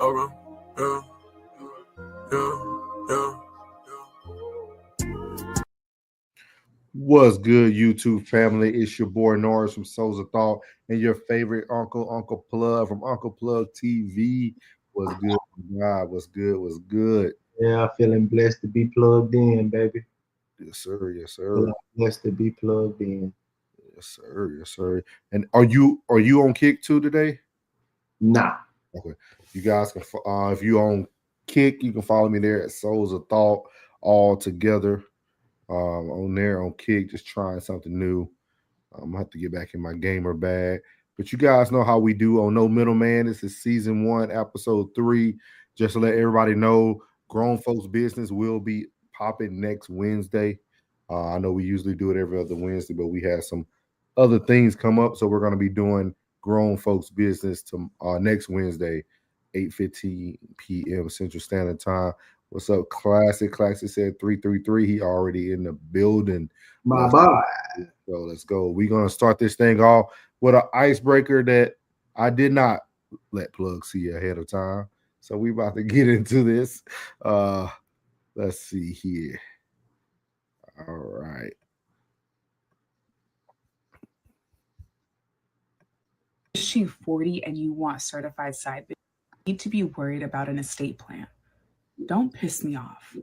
Okay. Yeah. What's good, YouTube family? It's your boy Norris from Souls of Thought and your favorite Uncle Plug from Uncle Plug TV. What's good, God? What's good? What's good? Yeah, feeling blessed to be plugged in, baby. Yes, sir. Yes, sir. Feeling blessed to be plugged in. Yes, sir. Yes, sir. And are you on Kick too today? Nah. Okay. You guys can if you on Kick, you can follow me there at Souls of Thought all together. On there on Kick, just trying something new. I'm gonna have to get back in my gamer bag. But you guys know how we do on No Middleman. This is season 1, episode 3. Just to let everybody know, Grown Folks Business will be popping next Wednesday. I know we usually do it every other Wednesday, but we had some other things come up, so we're gonna be doing Grown Folks Business to next Wednesday, 8:15 p.m. Central Standard Time. What's up, Classic? Classic said 333. He already in the building. My boy. So let's go. We're gonna start this thing off with an icebreaker that I did not let Plug see ahead of time. So we about to get into this. Let's see here. All right. Is she 40 and you want certified side bitch? You need to be worried about an estate plan. Don't piss me off.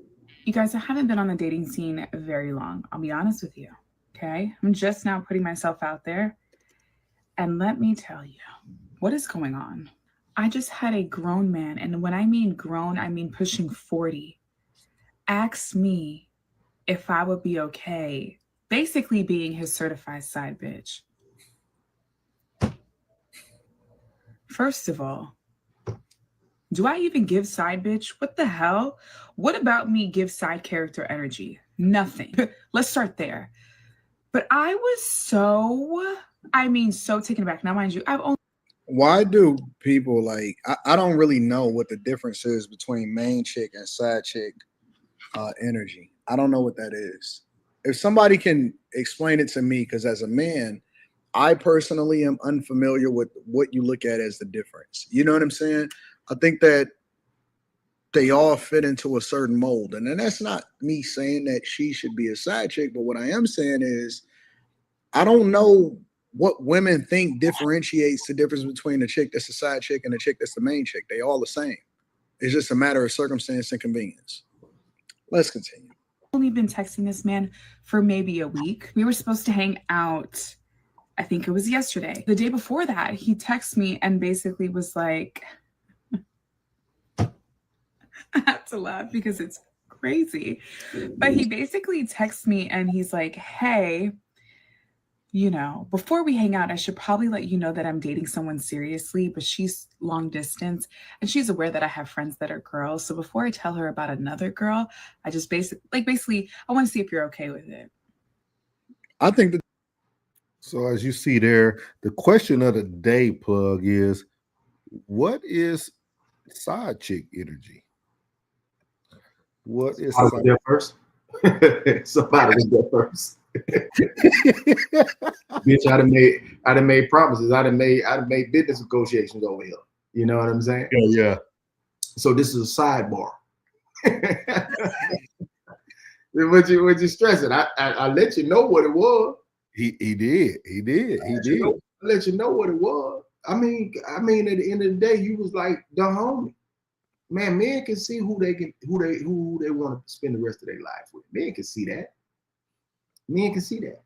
You guys, I haven't been on the dating scene very long. I'll be honest with you. Okay? I'm just now putting myself out there. And let me tell you, what is going on? I just had a grown man, and when I mean grown, I mean pushing 40, ask me if I would be okay basically being his certified side bitch. First of all, do I even give side bitch? What the hell? What about me gives side character energy? Nothing. Let's start there. But I was so taken aback. Now, mind you, I've only... Why do people like, I don't really know what the difference is between main chick and side chick energy. I don't know what that is. If somebody can explain it to me, because as a man, I personally am unfamiliar with what you look at as the difference. You know what I'm saying? I think that they all fit into a certain mold. And then that's not me saying that she should be a side chick, but what I am saying is I don't know what women think differentiates the difference between a chick that's a side chick and a chick that's the main chick. They all the same. It's just a matter of circumstance and convenience. Let's continue. I've only been texting this man for maybe a week. We were supposed to hang out, I think it was yesterday. The day before that, he texted me and basically was like, I have to laugh because it's crazy. But he basically texted me and he's like, hey, you know, before we hang out, I should probably let you know that I'm dating someone seriously, but she's long distance and she's aware that I have friends that are girls. So before I tell her about another girl, I just basically, I want to see if you're okay with it. I think that. So as you see there, the question of the day, Plug, is what is side chick energy? What is Somebody was there first? Somebody was there first. Bitch, I done made promises. I done made business negotiations over here. You know what I'm saying? Yeah. So this is a sidebar. What you stressing? I let you know what it was. He did. I let you know what it was. I mean, at the end of the day, you was like the homie. Man, men can see who they want to spend the rest of their life with. Men can see that. Men can see that.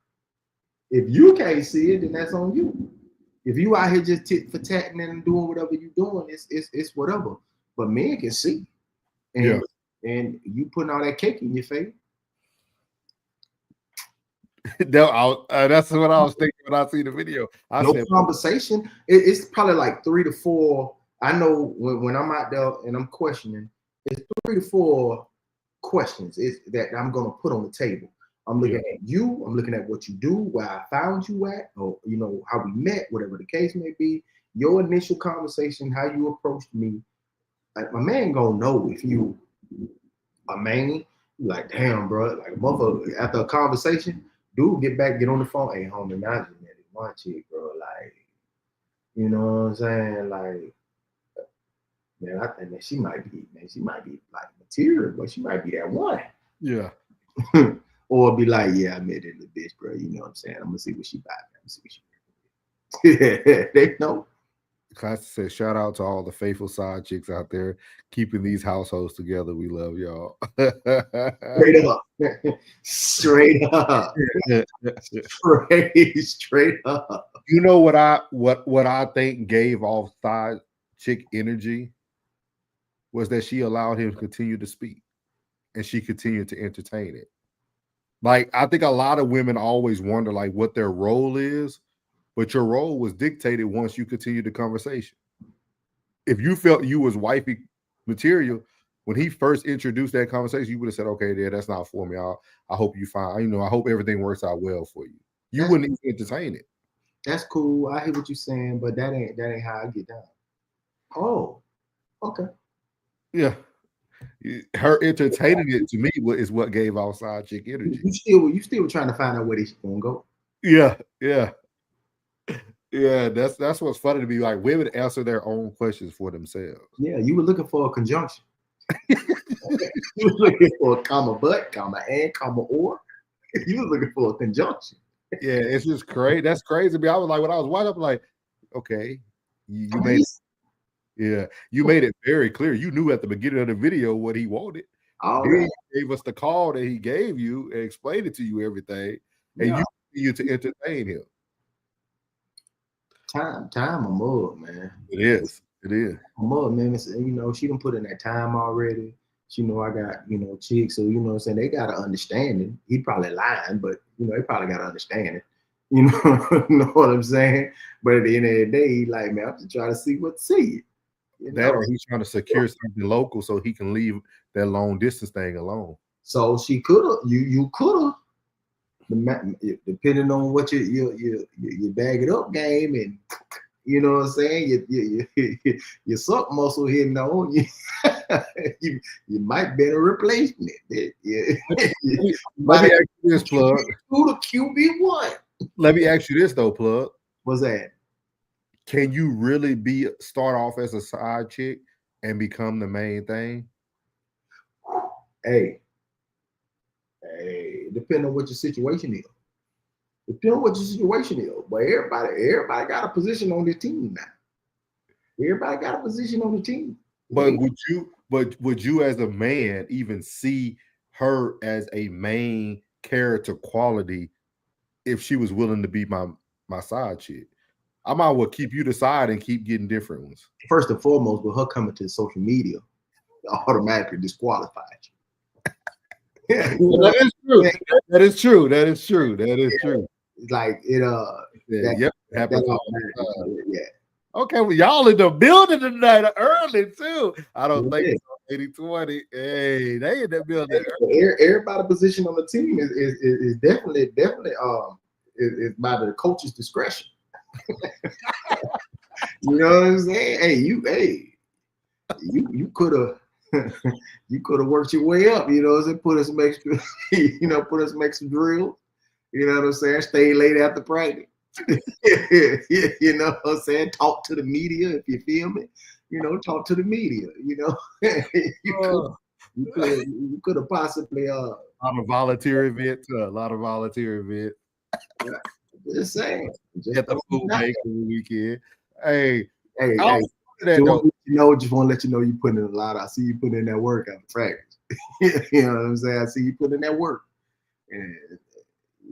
If you can't see it, then that's on you. If you out here just tit for tatting and doing whatever you're doing, it's whatever. But men can see. And you putting all that cake in your face. That's what I was thinking when I see the video. I said Conversation. It's probably like 3 to 4. I know when I'm out there and I'm questioning, it's 3 to 4 questions that I'm gonna put on the table. I'm looking at you. I'm looking at what you do, where I found you at, or you know how we met, whatever the case may be. Your initial conversation, how you approached me. Like, my man gonna know if you a man. Like, damn, bro. Like, motherfucker. After a conversation, dude, get on the phone. Hey, homie, now you met one chick, bro. Like, you know what I'm saying? Like, Man, I think that she might be like material, but she might be that one. Yeah. Or be like, yeah, I met that little bitch, bro. You know what I'm saying? I'm gonna see what she buy. I'm gonna see what she they know. Class says, shout out to all the faithful side chicks out there keeping these households together. We love y'all. Straight up. Straight up. Straight up. You know what I think gave off side chick energy was that she allowed him to continue to speak and she continued to entertain it. Like, I think a lot of women always wonder like what their role is, but your role was dictated once you continued the conversation. If you felt you was wifey material, when he first introduced that conversation, you would have said, okay, yeah, that's not for me. I hope you find, you know, I hope everything works out well for you. You wouldn't even entertain it. That's cool. I hear what you're saying, but that ain't how I get down. Oh, okay. Yeah. Her entertaining it to me is what gave off side chick energy. You still trying to find out where this gonna go. Yeah. That's what's funny to me. Like, women answer their own questions for themselves. Yeah, you were looking for a conjunction. You were looking for a comma but, comma and, comma or. You were looking for a conjunction. Yeah, it's just crazy. That's crazy to me. I was like, when I was watching, I'm like, okay, you made it. Yeah, you made it very clear. You knew at the beginning of the video what he wanted. Right. He gave us the call that he gave you and explained it to you everything, and you to entertain him. Time a mug, man. It is. A mug, man. It's, you know, she done put in that time already. She know I got, you know, chicks, so you know what I'm saying, they got to understand it. He probably lying, but you know, they probably got to understand it. You know what I'm saying? But at the end of the day, he like, man, I'm just trying to see what to see. You know? That or he's trying to secure something local so he can leave that long distance thing alone. So she could have, you could have, depending on what you bag it up game, and you know what I'm saying, your suck muscle hitting on you. You might be a replacement. Yeah. Let me ask you this, Plug. To the QB1. Let me ask you this though, Plug. What's that? Can you really start off as a side chick and become the main thing? Hey, depending on what your situation is. But everybody got a position on the team now. Everybody got a position on the team. But would you as a man even see her as a main character quality if she was willing to be my side chick? I might well keep you to side and keep getting different ones. First and foremost, with her coming to social media, automatically disqualified you. Yeah, that is true. That is true. That is true. That is true. Like it happens all the time. Yeah. Okay, well, y'all in the building tonight early too. I don't think so. 80-20. Hey, they in the building. Everybody position on the team is definitely is by the coach's discretion. You know what I'm saying? You could have worked your way up, you know what I'm saying? Put us some extra, put us some extra drills. You know what I'm saying? Stay late after practice. You know what I'm saying? Talk to the media if you feel me. You know, talk to the media. You know, you could have possibly a lot of volunteer events. Yeah, just saying. At the food maker weekend. Hey, just want to let you know you put in a lot. I see you put in that work after practice. You know what I'm saying? I see you put in that work, and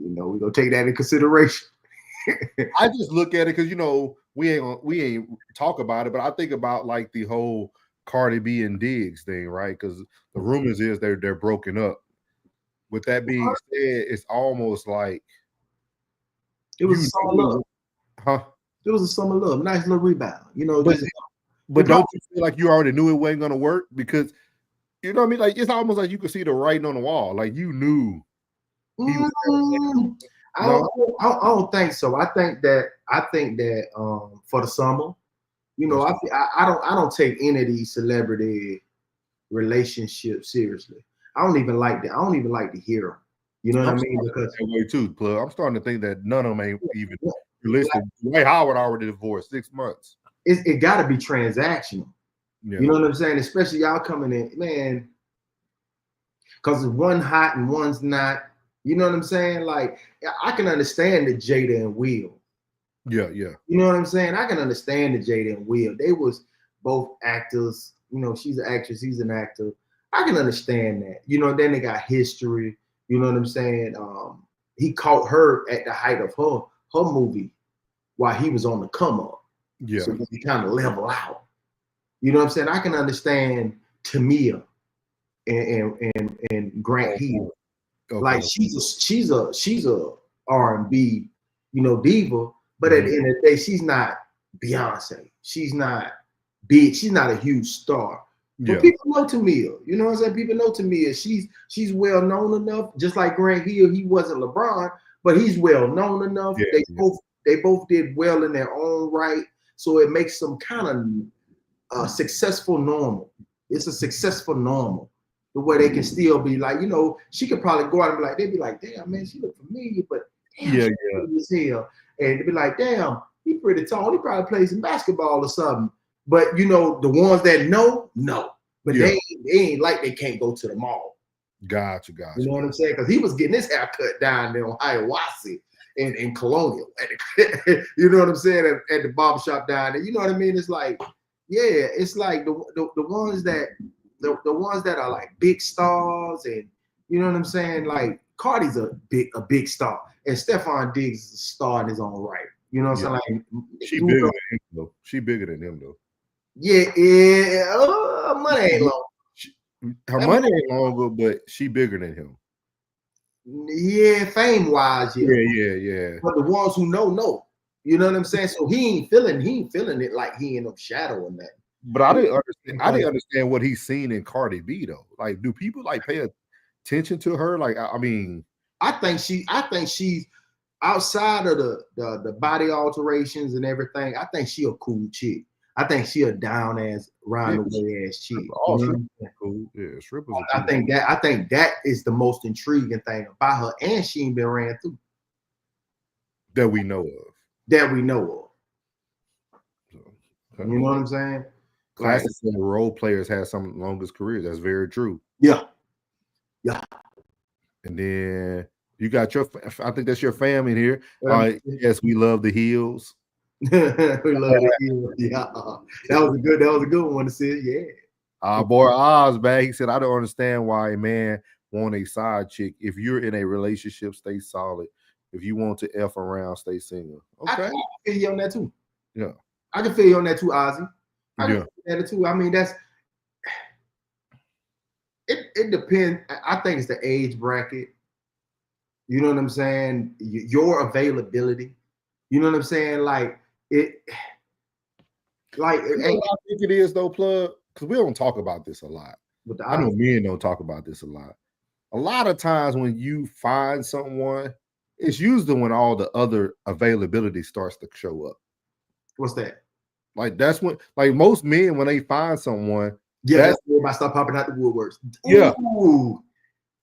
you know we're gonna take that in consideration. I just look at it because we ain't talk about it, but I think about like the whole Cardi B and Diggs thing, right? Because the rumors is they're broken up. With that being said, it's almost like it was a summer love, huh? It was a summer love, nice little rebound, you know. But don't you feel like you already knew it wasn't gonna work? Because you know what I mean? Like it's almost like you could see the writing on the wall. Like you knew. I don't think so. I think that for the summer, you know, I don't take any of these celebrity relationships seriously. I don't even like to hear them. You know what I mean? Because way too, Plug. I'm starting to think that none of them ain't even realistic. Dwight Howard already divorced 6 months. It got to be transactional. Yeah. You know what I'm saying? Especially y'all coming in, man, because one hot and one's not. You know what I'm saying? Like, I can understand the Jada and Will. Yeah. You know what I'm saying? I can understand the Jada and Will. They was both actors. You know, she's an actress, he's an actor. I can understand that. You know, then they got history. You know what I'm saying? He caught her at the height of her movie while he was on the come up. Yeah. So he kind of level out. You know what I'm saying? I can understand Tamia and Grant Hill. Okay. Like she's a R&B, you know, diva, but at the end of the day, she's not Beyonce. She's not big. She's not a huge star. But people know Tamia. You know what I'm saying? People know Tamia. She's well known enough. Just like Grant Hill, he wasn't LeBron, but he's well known enough. They both did well in their own right. So it makes them kind of successful normal. It's a successful normal. The way they can still be like, you know, she could probably go out and be like, they'd be like, damn, man, she look familiar, but damn, she's pretty as hell. And they'd be like, damn, he pretty tall. He probably plays some basketball or something. But you know, the ones that know. But they ain't like they can't go to the mall. Gotcha. You know what I'm saying? Because he was getting his hair cut down there on Hiawassee in Colonial. You know what I'm saying? At the barbershop down there. You know what I mean? It's like, yeah, it's like the ones that the ones that are like big stars, and you know what I'm saying? Like Cardi's a big star, and Stephon Diggs is a star in his own right. You know what I'm saying? Like, she bigger than him though. She bigger than him though. Yeah. Money ain't long. Her money ain't longer, but she bigger than him. Yeah, fame wise, yeah. But the ones who know. You know what I'm saying? So he ain't feeling it like he ain't no shadow in that. But I didn't understand what he's seen in Cardi B though. Like, do people like pay attention to her? Like, I mean, I think she's outside of the body alterations and everything. I think she a cool chick. I think she a down ass, round the way ass chick. Cool. Yeah, strippers. I think that is the most intriguing thing about her, and she ain't been ran through. That we know of. So, you know what I'm saying? Classic role players have some of the longest careers. That's very true. Yeah. And then you got I think that's your family here. Yes, we love the Hills. We love the Hills. Yeah, that was a good one to see. Yeah. Boy Oz back. He said, I don't understand why a man want a side chick. If you're in a relationship, stay solid. If you want to F around, stay single. Okay. I can feel you on that too. Yeah. I can feel you on that too, Ozzy. I can Yeah. feel that too. I mean, it depends. I think it's the age bracket. You know what I'm saying? Your availability. You know what I'm saying? Like it. Like you know what I think it is though, plug, because we don't talk about this a lot. I know men don't talk about this a lot. A lot of times when you find someone, it's usually when all the other availability starts to show up. What's that? Like that's when, like most men, when they find someone, that's when I start popping out the woodworks. Yeah. Ooh.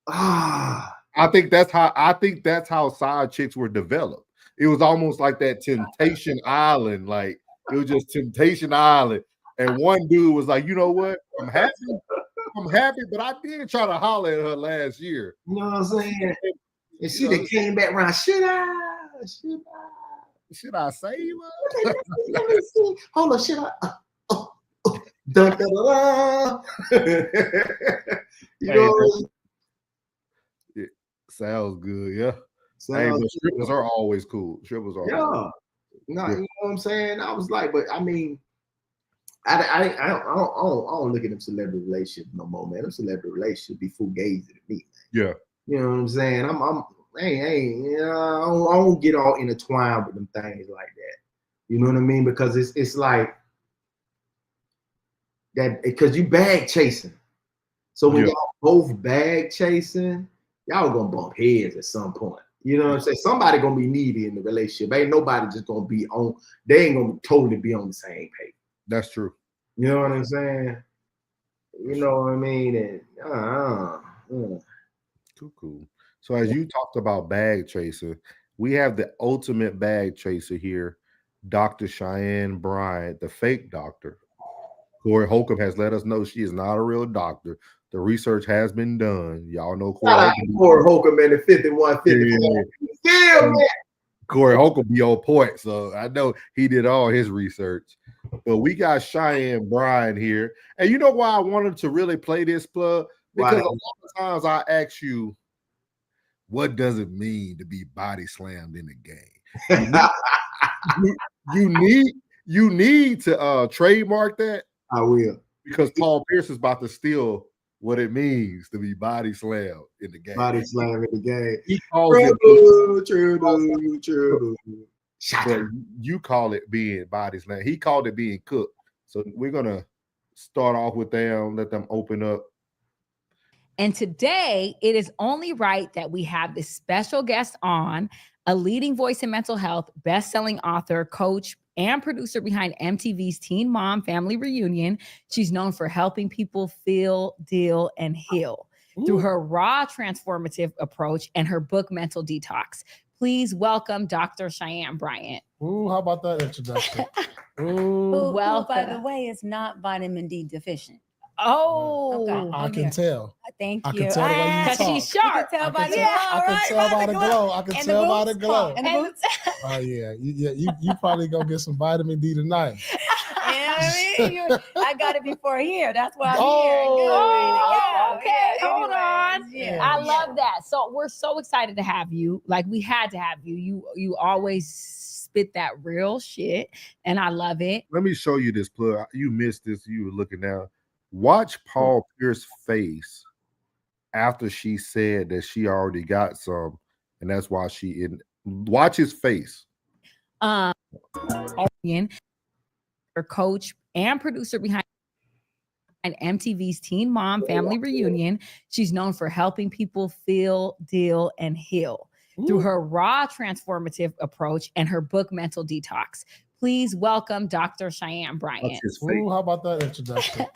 I think that's how side chicks were developed. It was almost like that Temptation Island. Like it was just Temptation Island. And one dude was like, you know what? I'm happy, but I did try to holler at her last year. You know what I'm saying? And she then came back around. Should I save her? Let me see. Hold on, should I? Dun, dun, dun, dun. You know, it sounds good, yeah. But strippers are always cool. Strippers are no, you know what I'm saying? I was like, but I mean, I don't look at them celebrity relationships no more, man. Them celebrity relationships be fugazi to me. Yeah. You know what I'm saying? I don't get all intertwined with them things like that. You know what I mean? Because it's like that, because you bag chasing. So when y'all both bag chasing, y'all gonna bump heads at some point. You know what I'm saying? Somebody gonna be needy in the relationship. Ain't nobody just gonna be on. They ain't gonna totally be on the same page. That's true. You know what I'm saying? You know what I mean? And Cool. So as you talked about bag chaser, we have the ultimate bag chaser here, Dr. Cheyenne Bryant, the fake doctor, Corey Holcomb has let us know she is not a real doctor. The research has been done. Y'all know Shout out to Corey Holcomb and the 5154. Yeah, man. Corey Holcomb be on point, so I know he did all his research. But we got Cheyenne Bryant here. And you know why I wanted to really play this plug? Because a lot of times I ask you, what does it mean to be body slammed in the game? You need to trademark that. I will. Because Paul Pierce is about to steal what it means to be body slammed in the game. Body slam in the game. He calls True. But you call it being body slam. He called it being cooked. So we're gonna start off with them, let them open up. And today, it is only right that we have this special guest on, a leading voice in mental health, best-selling author, coach, and producer behind MTV's Teen Mom Family Reunion. She's known for helping people feel, deal, and heal through her raw transformative approach and her book, Mental Detox. Please welcome Dr. Cheyenne Bryant. Ooh, how about that introduction? Who, Welcome. by the way, is not vitamin D deficient. Oh, Okay. I can tell. Thank I you. can tell the way you because talk. she's sharp. You can tell by the I can tell by the glow. I can And tell the by the boots. glow. And the boots. Oh yeah, you probably gonna get some vitamin D tonight. I got it before here. That's why I'm Oh, here. okay. Hold on. Yeah. I love that. So we're so excited to have you. Like we had to have you. You always spit that real shit, and I love it. Let me show you this plug. You missed this. You were looking down. Watch Paul Pierce's face after she said that she already got some, and that's why she in. Watch his face. Her coach and producer behind MTV's Teen Mom Family Reunion. She's known for helping people feel, deal, and heal through her raw transformative approach and her book, Mental Detox. Please welcome Dr. Cheyenne Bryant. Ooh, how about that introduction?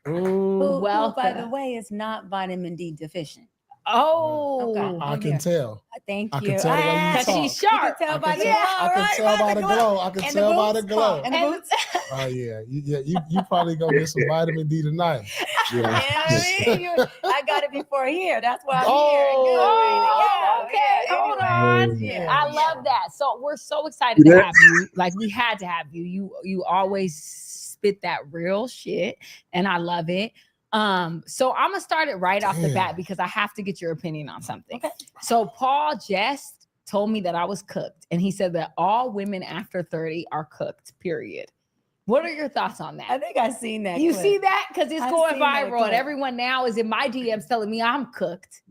Who, Welcome. by the way, is not vitamin D deficient. Oh, Okay. I can tell. Thank I you. can tell the way you because talk. she's sharp. You can tell by the I can tell by the glow. I can And the tell by the boots. glow. And the boots. Oh yeah, you probably gonna get some vitamin D tonight. I got it before here. That's why I'm Oh, here. okay. Hold on. Yeah. I love that. So we're so excited to have you. Like we had to have you. You always spit that real shit, and I love it. So I'm gonna start it right off the bat because I have to get your opinion on something. Okay. So Paul just told me that I was cooked, and he said that all women after 30 are cooked. Period. What are your thoughts on that? I think I've seen that. You clip. see that? Because it's I've going seen that viral, and clip. everyone now is in my DMs telling me I'm cooked.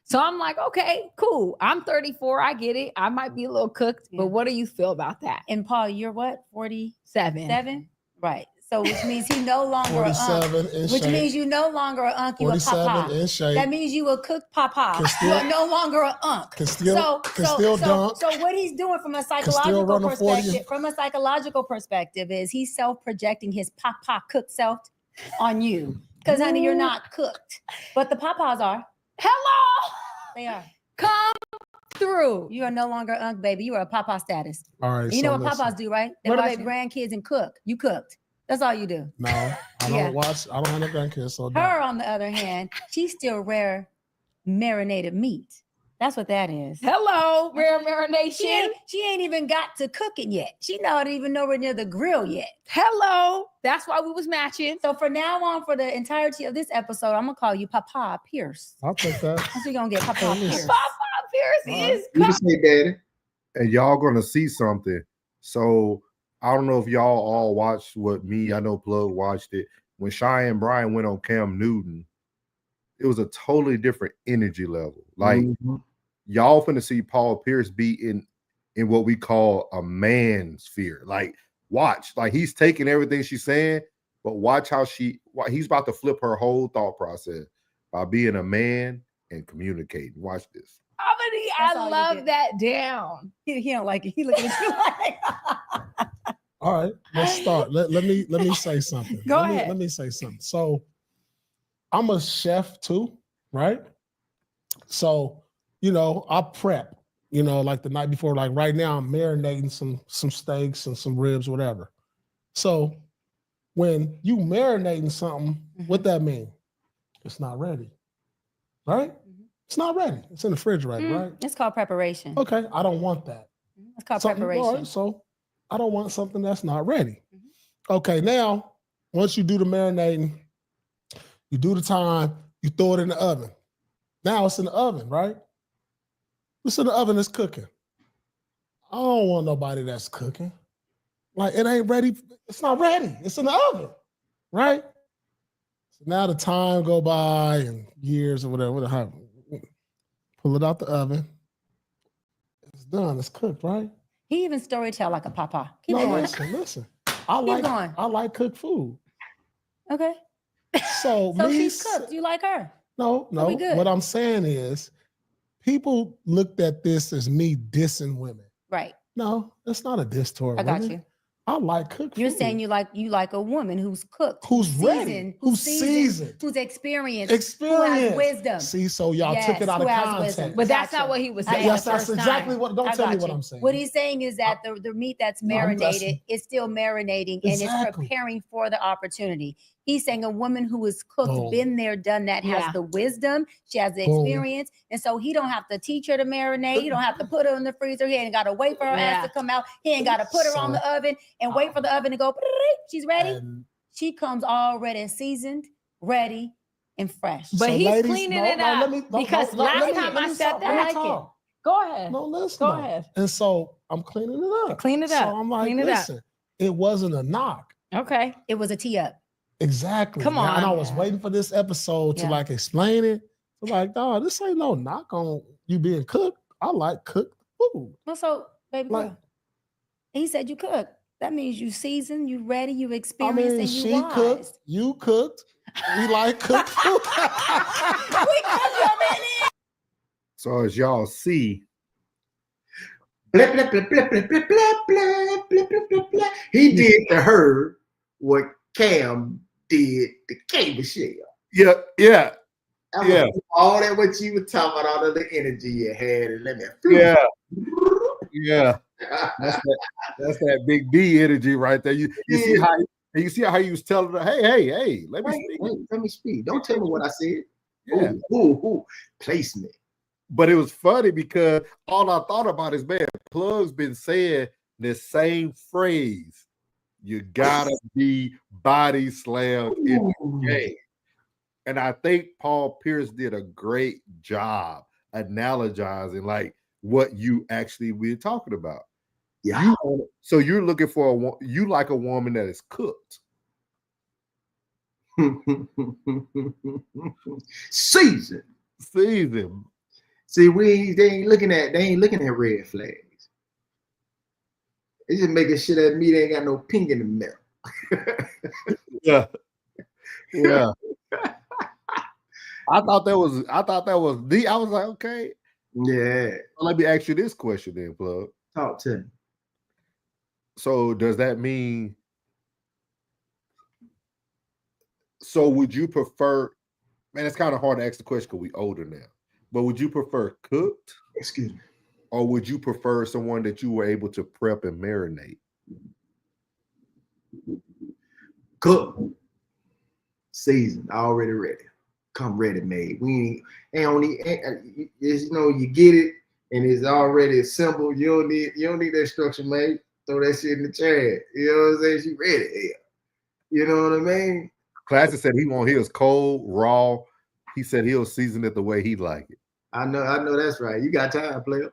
So I'm like, okay, cool. I'm 34. I get it. I might be a little cooked, Yeah. but what do you feel about that? And Paul, you're what? 47? 7. Right. So which means he no longer a unk. 47 in Which shape. means you no longer a unk, you a 47 papa. in shape. That means you a cooked papa. Can still- You are no longer a unk. Can still dunk. So what he's doing from a still psychological run a 40. perspective, is he's self-projecting his papa cooked self on you. Because honey, you're not cooked. But the papas are. Hello. They are. Come through. You are no longer unk, baby. You are a papa status. All right. You so know what listen. papas do, right? They What do watch they do? grandkids and cook. You cooked. That's all you do. No, I don't Yeah. watch. I don't have no grandkids. So no. Her, on the other hand, she's still rare marinated meat. That's what that is. Hello, rare marination. She ain't even got to cook it yet. She not even nowhere near the grill yet. Hello. That's why we was matching. So for now on, for the entirety of this episode, I'm gonna call you Papa Pierce. I'll take that. That's what you're gonna get, Papa Okay, Pierce. listen. Papa Pierce is You can say daddy. And y'all gonna see something. So I don't know if y'all all watched what me. I know Plug watched it. When Cheyenne Bryant went on Cam Newton, it was a totally different energy level. Like y'all finna see Paul Pierce be in what we call a man sphere. Like watch, like he's taking everything she's saying, but watch how he's about to flip her whole thought process by being a man and communicating. Watch this. That's I all you love get. that down. He don't like it. He looking at you like. All right, let's start. Let me say something. Go Let me- ahead. Let me say something. So I'm a chef too, right? So, I prep, like the night before, like right now I'm marinating some steaks and some ribs, whatever. So when you marinating something, what that mean? It's not ready, right? It's not ready. It's in the refrigerator, right? It's called preparation. Okay, I don't want that. It's called Something- all preparation. right, so I don't want something that's not ready. Okay, now once you do the marinating, you do the time, you throw it in the oven. Now it's in the oven, right? It's in the oven, it's cooking. I don't want nobody that's cooking. Like it ain't ready. It's not ready. It's in the oven, right? So now the time go by and years or whatever. Pull it out the oven. It's done. It's cooked, right? He even storytell like a papa. Keep No, going. listen. going. I like cooked food. Okay. So, So me, she's cooked. You like her? No. we good? What I'm saying is, people looked at this as me dissing women. Right. No, that's not a diss toward I got women. you. I like cooked You're food. saying you like a woman who's cooked, Who's ready, seasoned, who's seasoned, who's experienced, who has wisdom. See, so y'all took it out of who has context. wisdom. But that's Gotcha. not what he was I saying. Yes, the that's first exactly time. what. Don't I tell me got what you. I'm saying. What he's saying is that the meat that's No, I'm marinated listening. is still marinating and it's Exactly. preparing for the opportunity. He's saying a woman who is cooked, Boom. been there, done that, Yeah. has the wisdom, she has the Boom. experience, and so he don't have to teach her to marinate. He don't have to put her in the freezer. He ain't got to wait for her ass to come out. He ain't got to put her on the oven and wait for the oven to go. She's ready. And She comes already seasoned, ready, and fresh. But so he's ladies, cleaning no, it no, up let me- no, because no, last let me- time let I me said talk, let me that. talk. Go ahead. No, listen. Go though. ahead. And so I'm cleaning it up. Clean it So up. I'm like, Clean it up. listen, it wasn't a knock. Okay. It was a tee up. Exactly. Come And I on. was waiting for this episode to Yeah. like explain it. So like, dog, this ain't no knock on you being cooked. I like cooked food. Well, so, baby Like- girl, he said you cook. That means you seasoned, you ready, you I experienced, mean, and you she wise. cooked, you cooked. We like cooked food. So as y'all see, Blah, blah, blah, blah, blah, blah, blah, blah, blah, blah, blah, blah. He did to her what Cam did to K Michelle. yeah. I was Yeah. like, all that what you were talking about, all of the energy you had, and let me. Yeah. That's that big D energy right there. You see how he was telling her, hey, let me speak. Let me speak. Don't tell me what I said. Yeah. Ooh, placement. But it was funny because all I thought about is, man, Plug's been saying the same phrase. You gotta be body slammed in the game. And I think Paul Pierce did a great job analogizing like what you actually were talking about. Yeah. So you're looking for you like a woman that is cooked. Season. See, they ain't looking at red flags. They just making sure that meat ain't got no pink in the middle. Yeah. I thought that was deep. I was like, okay. Yeah. Well, let me ask you this question then, Plug. Talk to me. So does that mean? So would you prefer? Man, it's kind of hard to ask the question because we older now. But would you prefer cooked? Excuse me. Or would you prefer someone that you were able to prep and marinate? Cook. Seasoned, already ready. Come ready made. We ain't only, you get it and it's already assembled. You don't need that instruction, mate. Throw that shit in the trash. You know what I'm saying? She ready. Yeah. You know what I mean? Classic said he want his cold, raw. He said he'll season it the way he like it. I know that's right. You got time, player.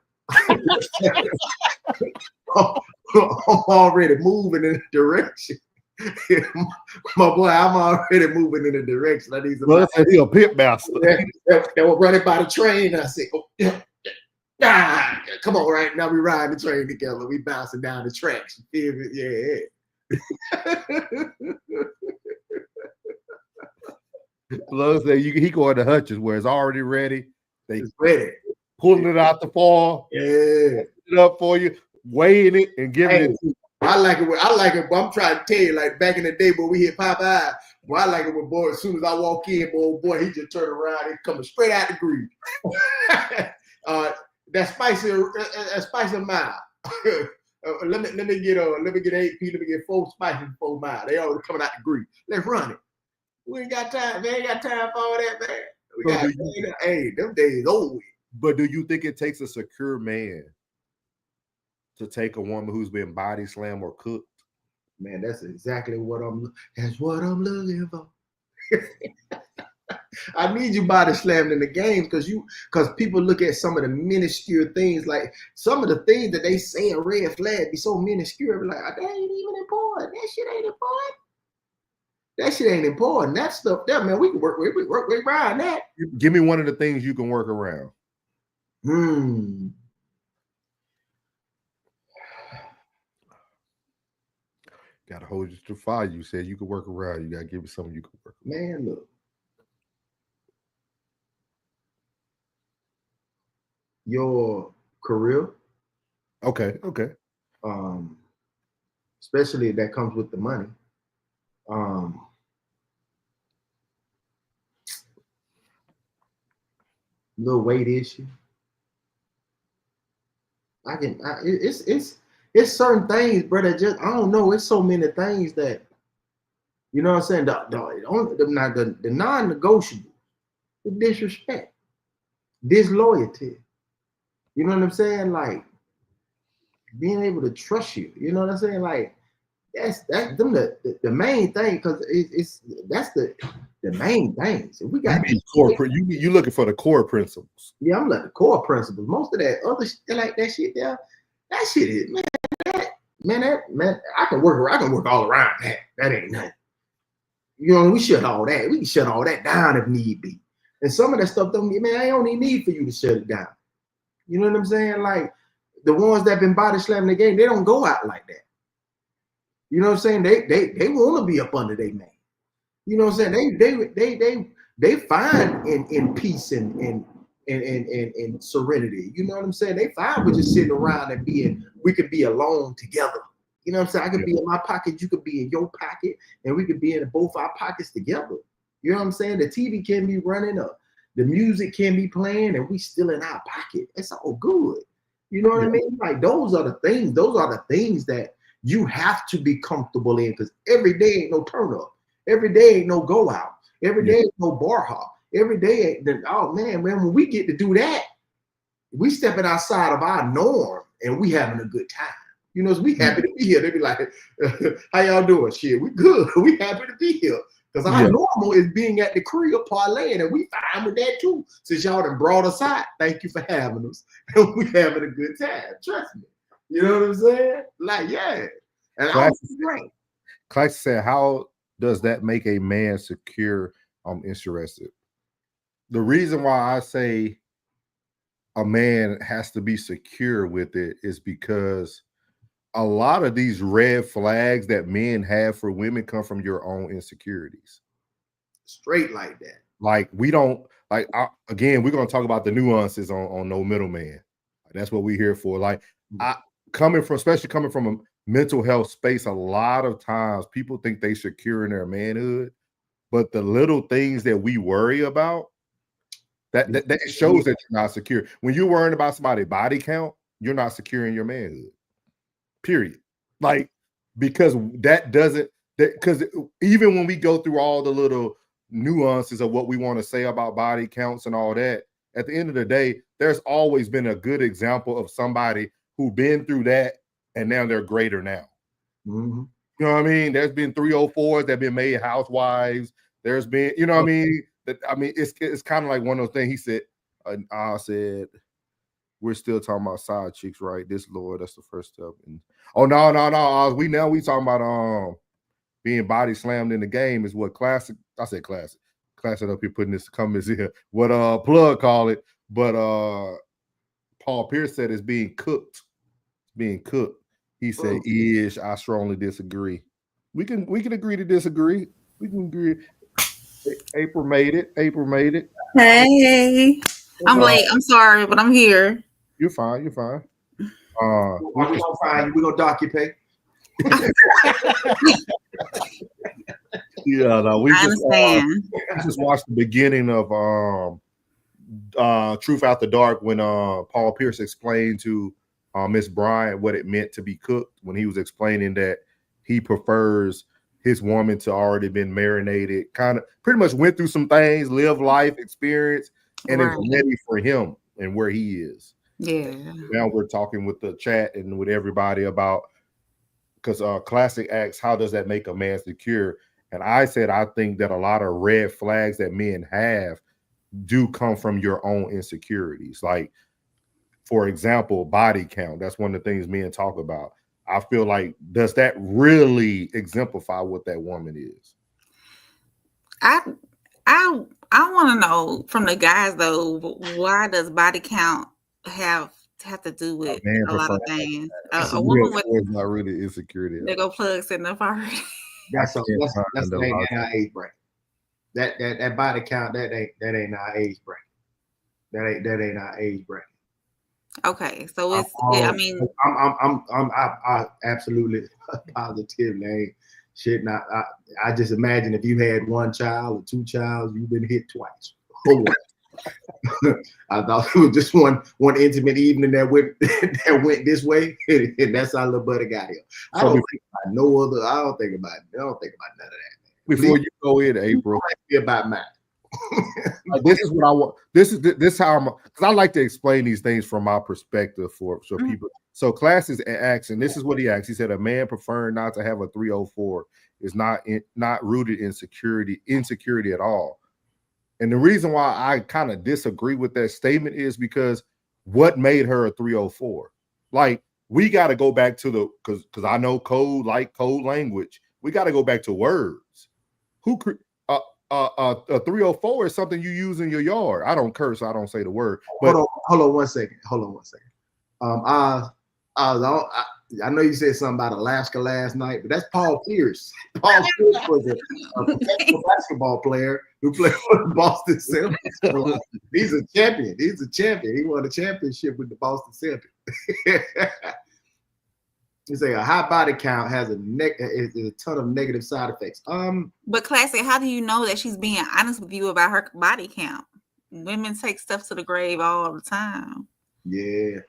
I'm already moving in a direction. My boy, I'm already moving in a direction. I need some. Well, said he a pit master. They were running by the train. I said, oh, yeah. Come on, right now we riding the train together. We bouncing down the tracks. You feel me? Yeah. Love said he going to Hutchins where it's already ready. They It's ready. pulling it out the fall, Yeah. it up for you, weighing it and giving Hey, it. I like it. But I'm trying to tell you, like back in the day when we hit Popeye, boy, I like it when boy, as soon as I walk in, boy, he just turn around and coming straight out the grill. That spicy mile. Let me get 8 P. Let me get 4 spices, 4 miles. They already coming out the grease. Let's run it. We ain't got time. Man, ain't got time for all that, man. Hey, them days over with. But do you think it takes a secure man to take a woman who's been body slammed or cooked? Man, that's exactly what I'm looking for. I need you body slammed in the games because people look at some of the minuscule things, like some of the things that they say in red flag be so minuscule. Like, that ain't even important. That shit ain't important. That shit ain't important. That stuff there, man, we can work around that. Give me one of the things you can work around. Gotta hold you to fire. You said you could work around. You gotta give me something you can work around. Man, look. Your career. Okay. Especially if that comes with the money. Little weight issue. It's certain things, bro, that just, I don't know. It's so many things that, you know what I'm saying? The non-negotiable, the disrespect, disloyalty. You know what I'm saying? Like, being able to trust you. You know what I'm saying? Like, that's the main thing, because that's the main things. We got you looking for the core principles. Yeah, I'm like the core principles. Most of that other shit, like that shit there, that shit is man. I can work all around that. That ain't nothing. You know, we shut all that. We can shut all that down if need be. And some of that stuff don't I don't even need for you to shut it down. You know what I'm saying? Like the ones that been body slamming the game, they don't go out like that. You know what I'm saying? They want to be up under their man. You know what I'm saying? They find in peace and serenity. You know what I'm saying? They fine with just sitting around and we could be alone together. You know what I'm saying? I could be in my pocket, you could be in your pocket, and we could be in both our pockets together. You know what I'm saying? The TV can be running up, the music can be playing, and we still in our pocket. It's all good. You know what I mean? Like those are the things that you have to be comfortable in, because every day ain't no turn up. Every day ain't no go out. Every day ain't no bar hop. Every day ain't, oh man, when we get to do that, we stepping outside of our norm and we having a good time. You know, so we happy to be here. They be like, how y'all doing? Shit, we good. We happy to be here. Because our normal is being at the crib parlaying, and we fine with that too. Since y'all done brought us out, thank you for having us. And we having a good time. Trust me. You know what I'm saying? Like, yeah. And I was great. Clay said, how does that make a man secure? I'm interested. The reason why I say a man has to be secure with it is because a lot of these red flags that men have for women come from your own insecurities. Straight like that. Like we don't like. Again, we're gonna talk about the nuances on No Middleman. That's what we're here for. Like especially coming from a mental health space, a lot of times people think they secure in their manhood, but the little things that we worry about, that shows that you're not secure. When you're worrying about somebody's body count, you're not secure in your manhood. Period. Like, because because even when we go through all the little nuances of what we want to say about body counts and all that, at the end of the day, there's always been a good example of somebody who been through that and now they're greater now. You know what I mean? There's been 304s that have been made housewives. There's been, you know what I mean? It's kind of like one of those things. He said, I said, we're still talking about side chicks, right? This Lord, that's the first step. And no. We talking about being body slammed in the game is what classic. I said classic. Classic up here putting this comments here. What Plug call it, but Paul Pierce said it's being cooked. Being cooked. He said, "Ish, I strongly disagree." We can agree to disagree. We can agree. April made it. Hey, I'm late. I'm sorry, but I'm here. You're fine. We're gonna find you. We're gonna dock you pay. Yeah, no, we just watched the beginning of Truth After Dark when Paul Pierce explained to Miss Bryant what it meant to be cooked when he was explaining that he prefers his woman to already been marinated, kind of pretty much went through some things, lived life experience, and is ready for him and where he is. Yeah. Now we're talking with the chat and with everybody about, because Classic asks, how does that make a man secure? And I said, I think that a lot of red flags that men have do come from your own insecurities. Like, for example, body count. That's one of the things men talk about. I feel like, does that really exemplify what that woman is? I want to know from the guys though, why does body count have to do with a lot of things? A woman with not really insecurity. They go plugs in the fire. That's ain't our age bracket. That body count that ain't our age bracket. That ain't our age bracket. Okay, so it's I mean I'm absolutely positive. Ain't shit. Not I just imagine if you had one child or two child, you've been hit twice. I thought it was just one intimate evening that went this way, and that's how little buddy got here. I don't think about none of that. Before you go in, April, be about mine. This is what I want. This is how I'm, because I like to explain these things from my perspective for people. So Classes asks, and this is what he asked. He said a man preferring not to have a 304 is not rooted in insecurity at all. And the reason why I kind of disagree with that statement is because what made her a 304? Like, we got to go back to because I know code language. We got to go back to words. A 304 is something you use in your yard. I don't curse, so I don't say the word. But hold on one second. I know you said something about Alaska last night, but that's Paul Pierce. Paul Pierce was a professional basketball player who played for the Boston Celtics. He's a champion. He won a championship with the Boston Celtics. You say a high body count has a ton of negative side effects. But Classic, how do you know that she's being honest with you about her body count? Women take stuff to the grave all the time. Yeah.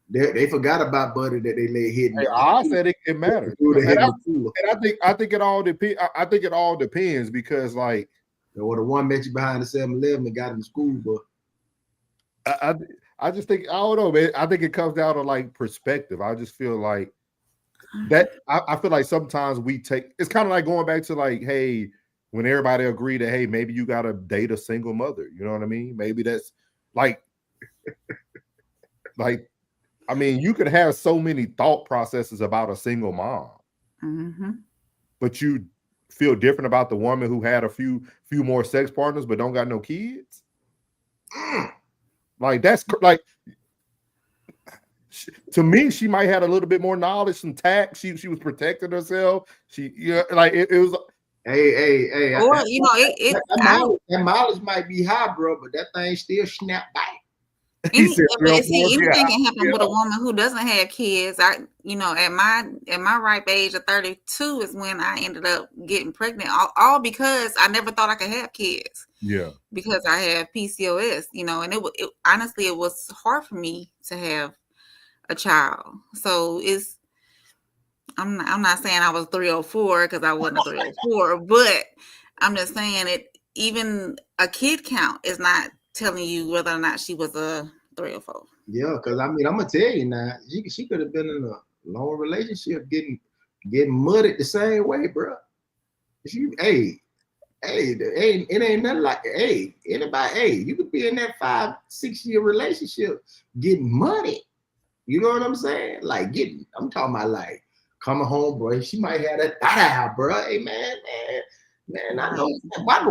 They forgot about Buddy that they lay hidden. Hey, I said it matters. And I think it all depends. I think it all depends because, like, or the one met you behind the 7-Eleven and got in the school, but I just think, I don't know, man. I think it comes down to like perspective. I just feel like that I feel like sometimes it's kind of like going back to like, hey, when everybody agreed that, hey, maybe you gotta date a single mother. You know what I mean? Maybe that's like I mean, you could have so many thought processes about a single mom, but you feel different about the woman who had a few more sex partners but don't got no kids. Like, that's like, to me, she might have a little bit more knowledge, some tact. She was protecting herself. Like it was. Hey. Or that mileage might be high, bro, but that thing still snap back. Anything can happen with a woman who doesn't have kids. At my ripe age of 32 is when I ended up getting pregnant. All because I never thought I could have kids. Yeah. Because I have PCOS, and it honestly it was hard for me to have a child. So I'm not saying I was 304 because I wasn't a 304, but I'm just saying it. Even a kid count is not telling you whether or not she was a 304. Yeah, because I mean, I'm gonna tell you now, she could have been in a long relationship getting mudded the same way, bro. It ain't nothing like anybody. You could be in that 5-6 year relationship getting mudded. You know what I'm saying? Like I'm talking about like coming home, bro. She might have that bro. Hey man, I know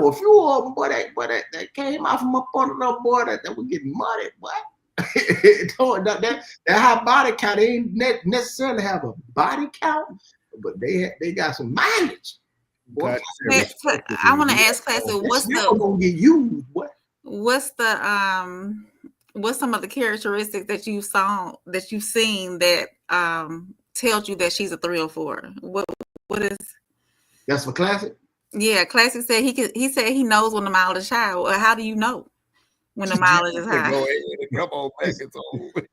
a few of them, boy, that came out from up under the boy that was getting mudded, boy. that high body count, they ain't necessarily have a body count, but they got some mileage. Boy, I want to ask Classic, what's some of the characteristics that you've seen that tells you that she's a 304? What is? That's for Classic. Yeah, Classic said he said he knows when the mileage is high. Well, how do you know when the mileage is high? Go ahead and come on back. It's over.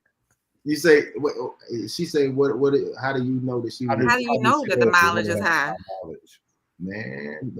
You say what? She say what? How do you know that she? How do you know that the mileage is high? Man,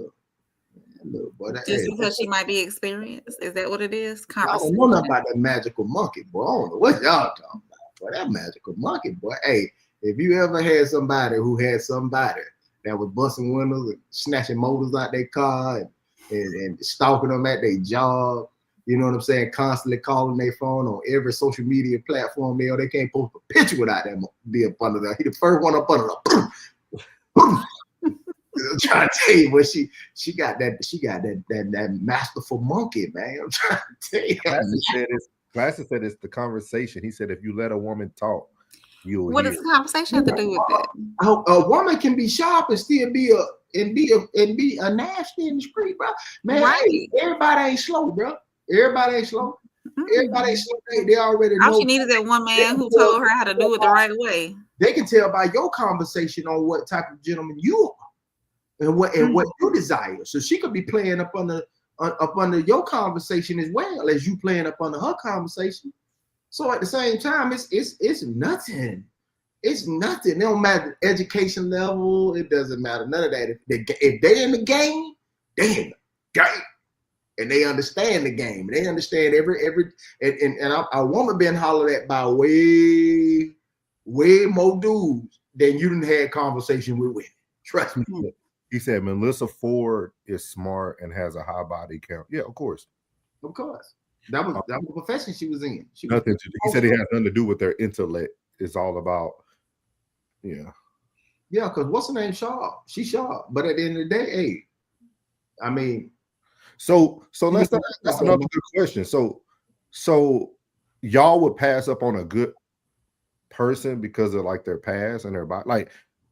look, boy, Just because she might be experienced, is that what it is? I don't know nothing about that magical monkey, boy. I don't know what y'all talking about, boy. That magical monkey, boy. Hey, if you ever had somebody who had somebody that was busting windows and snatching motors out their car and stalking them at their job, you know what I'm saying? Constantly calling their phone on every social media platform. They can't post a picture without that be up under there. He the first one up under the. I'm trying to tell you, but she got that masterful monkey, man. I'm trying to tell you. Classic said it's the conversation. He said if you let a woman talk, you'll. What does the conversation have to do with that? A woman can be sharp and still be a nasty in the street, bro. Man, right. Everybody ain't slow, bro. Everybody ain't slow. Everybody ain't slow. They already know. All she needed that one man who told her how to do it the right way. They can tell by your conversation on what type of gentleman you are. And what you desire, so she could be playing up under your conversation as well as you playing up under her conversation. So at the same time, it's nothing. It's nothing. It don't matter education level. It doesn't matter none of that. If they in the game, they in the game, and they understand the game. They understand every and a woman been hollered at by way more dudes than you done had conversation with women. Trust me. He said Melissa Ford is smart and has a high body count. Yeah, of course. Of course. That was the profession she was in. He said it has nothing to do with their intellect. It's all about, yeah. Yeah, because what's her name? Sharp. She's sharp. But at the end of the day, hey, I mean. So that's another good question. So y'all would pass up on a good person because of like their past and their body, like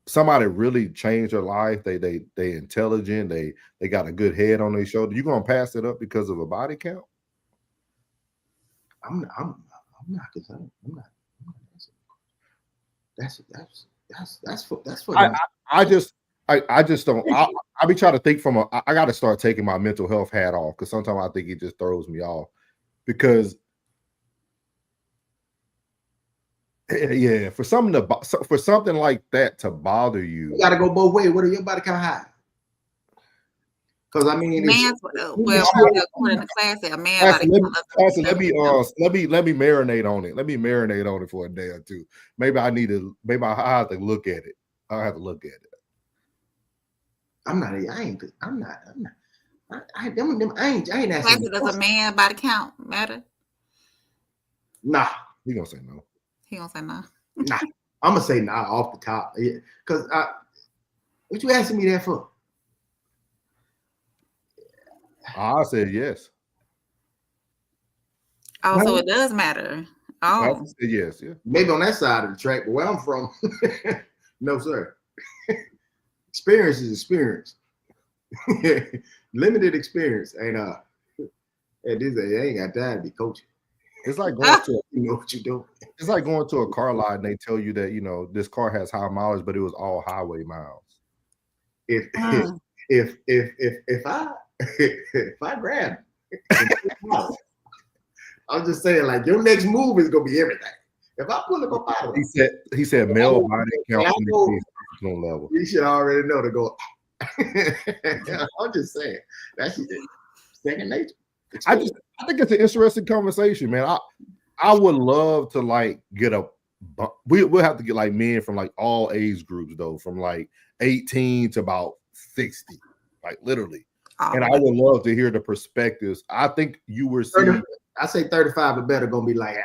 somebody really changed their life. They intelligent. They got a good head on their shoulder. You gonna pass it up because of a body count? I'm not concerned. I'm not. That's for. I just don't. I be trying to think from I got to start taking my mental health hat off because sometimes I think it just throws me off because. Yeah, for something like that to bother you, you gotta go both ways. What are your body count high? Because I mean, according to class, a man. Let me marinate on it. Let me marinate on it for a day or two. Maybe I have to look at it. I have to look at it. I ain't asking. Does a man body count matter? Nah, he gonna say no. He gonna say no. Nah, I'm gonna say nah off the top. Yeah, because what you asking me that for? I said yes. Oh, so it does matter. Oh, I said yes. Yeah. Maybe on that side of the track, but where I'm from, no sir. Experience is experience. Limited experience ain't it ain't got time to be coaching. It's like going to you know what you do. It's like going to a car lot and they tell you that this car has high mileage, but it was all highway miles. If I grab it, I'm just saying, like your next move is gonna be everything. If I pull it up out of it, he said male body count level. You should already know to go. I'm just saying that's second nature. I think it's an interesting conversation, man. I would love to like get we'll have to get like men from like all age groups though, from like 18 to about 60, like literally. And I would love to hear the perspectives. I think you were saying, I say 35 or better gonna be like,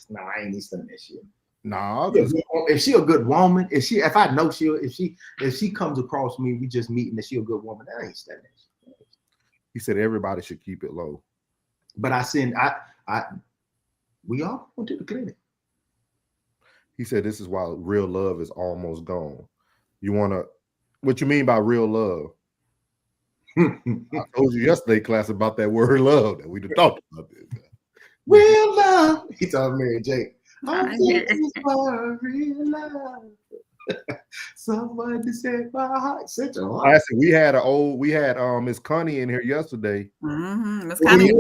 no, I ain't listening to that shit. Nah, if she a good woman, if I know if she comes across me, we just meeting that she a good woman, that ain't standing. He said everybody should keep it low. But we all went to the clinic. He said this is why real love is almost gone. What you mean by real love? I told you yesterday, class, about that word love that we talked about this. Real love. He told Mary J. I'm thinking for real love. Someone to set my heart. Set your heart. We had Miss Connie in here yesterday. Miss Connie.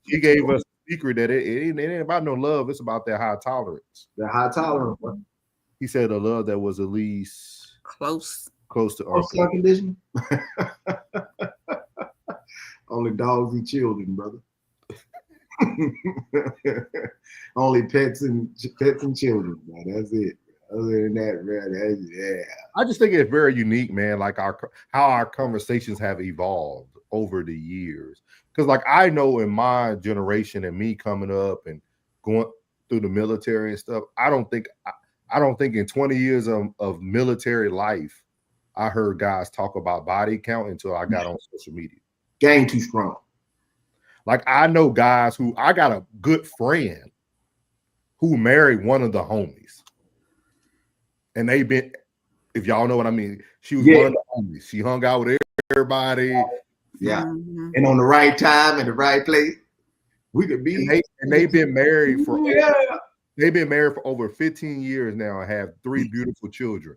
She gave us secret that it ain't about no love. It's about that high tolerance. The high tolerance. What? He said a love that was at least Close to air conditioning. Only dogs and children, brother. Only pets and children. Man. That's it. Other than that, man, yeah. I just think it's very unique, man. Like how our conversations have evolved over the years. Because like I know in my generation and me coming up and going through the military and stuff, I don't think in 20 years of military life, I heard guys talk about body count until I got on social media. Game too strong. Like I know guys who I got a good friend who married one of the homies. And they've been, if y'all know what I mean, she was one of the homies. She hung out with everybody. Yeah. And on the right time in the right place. We could be. And they've been married for over 15 years now and have 3 beautiful children.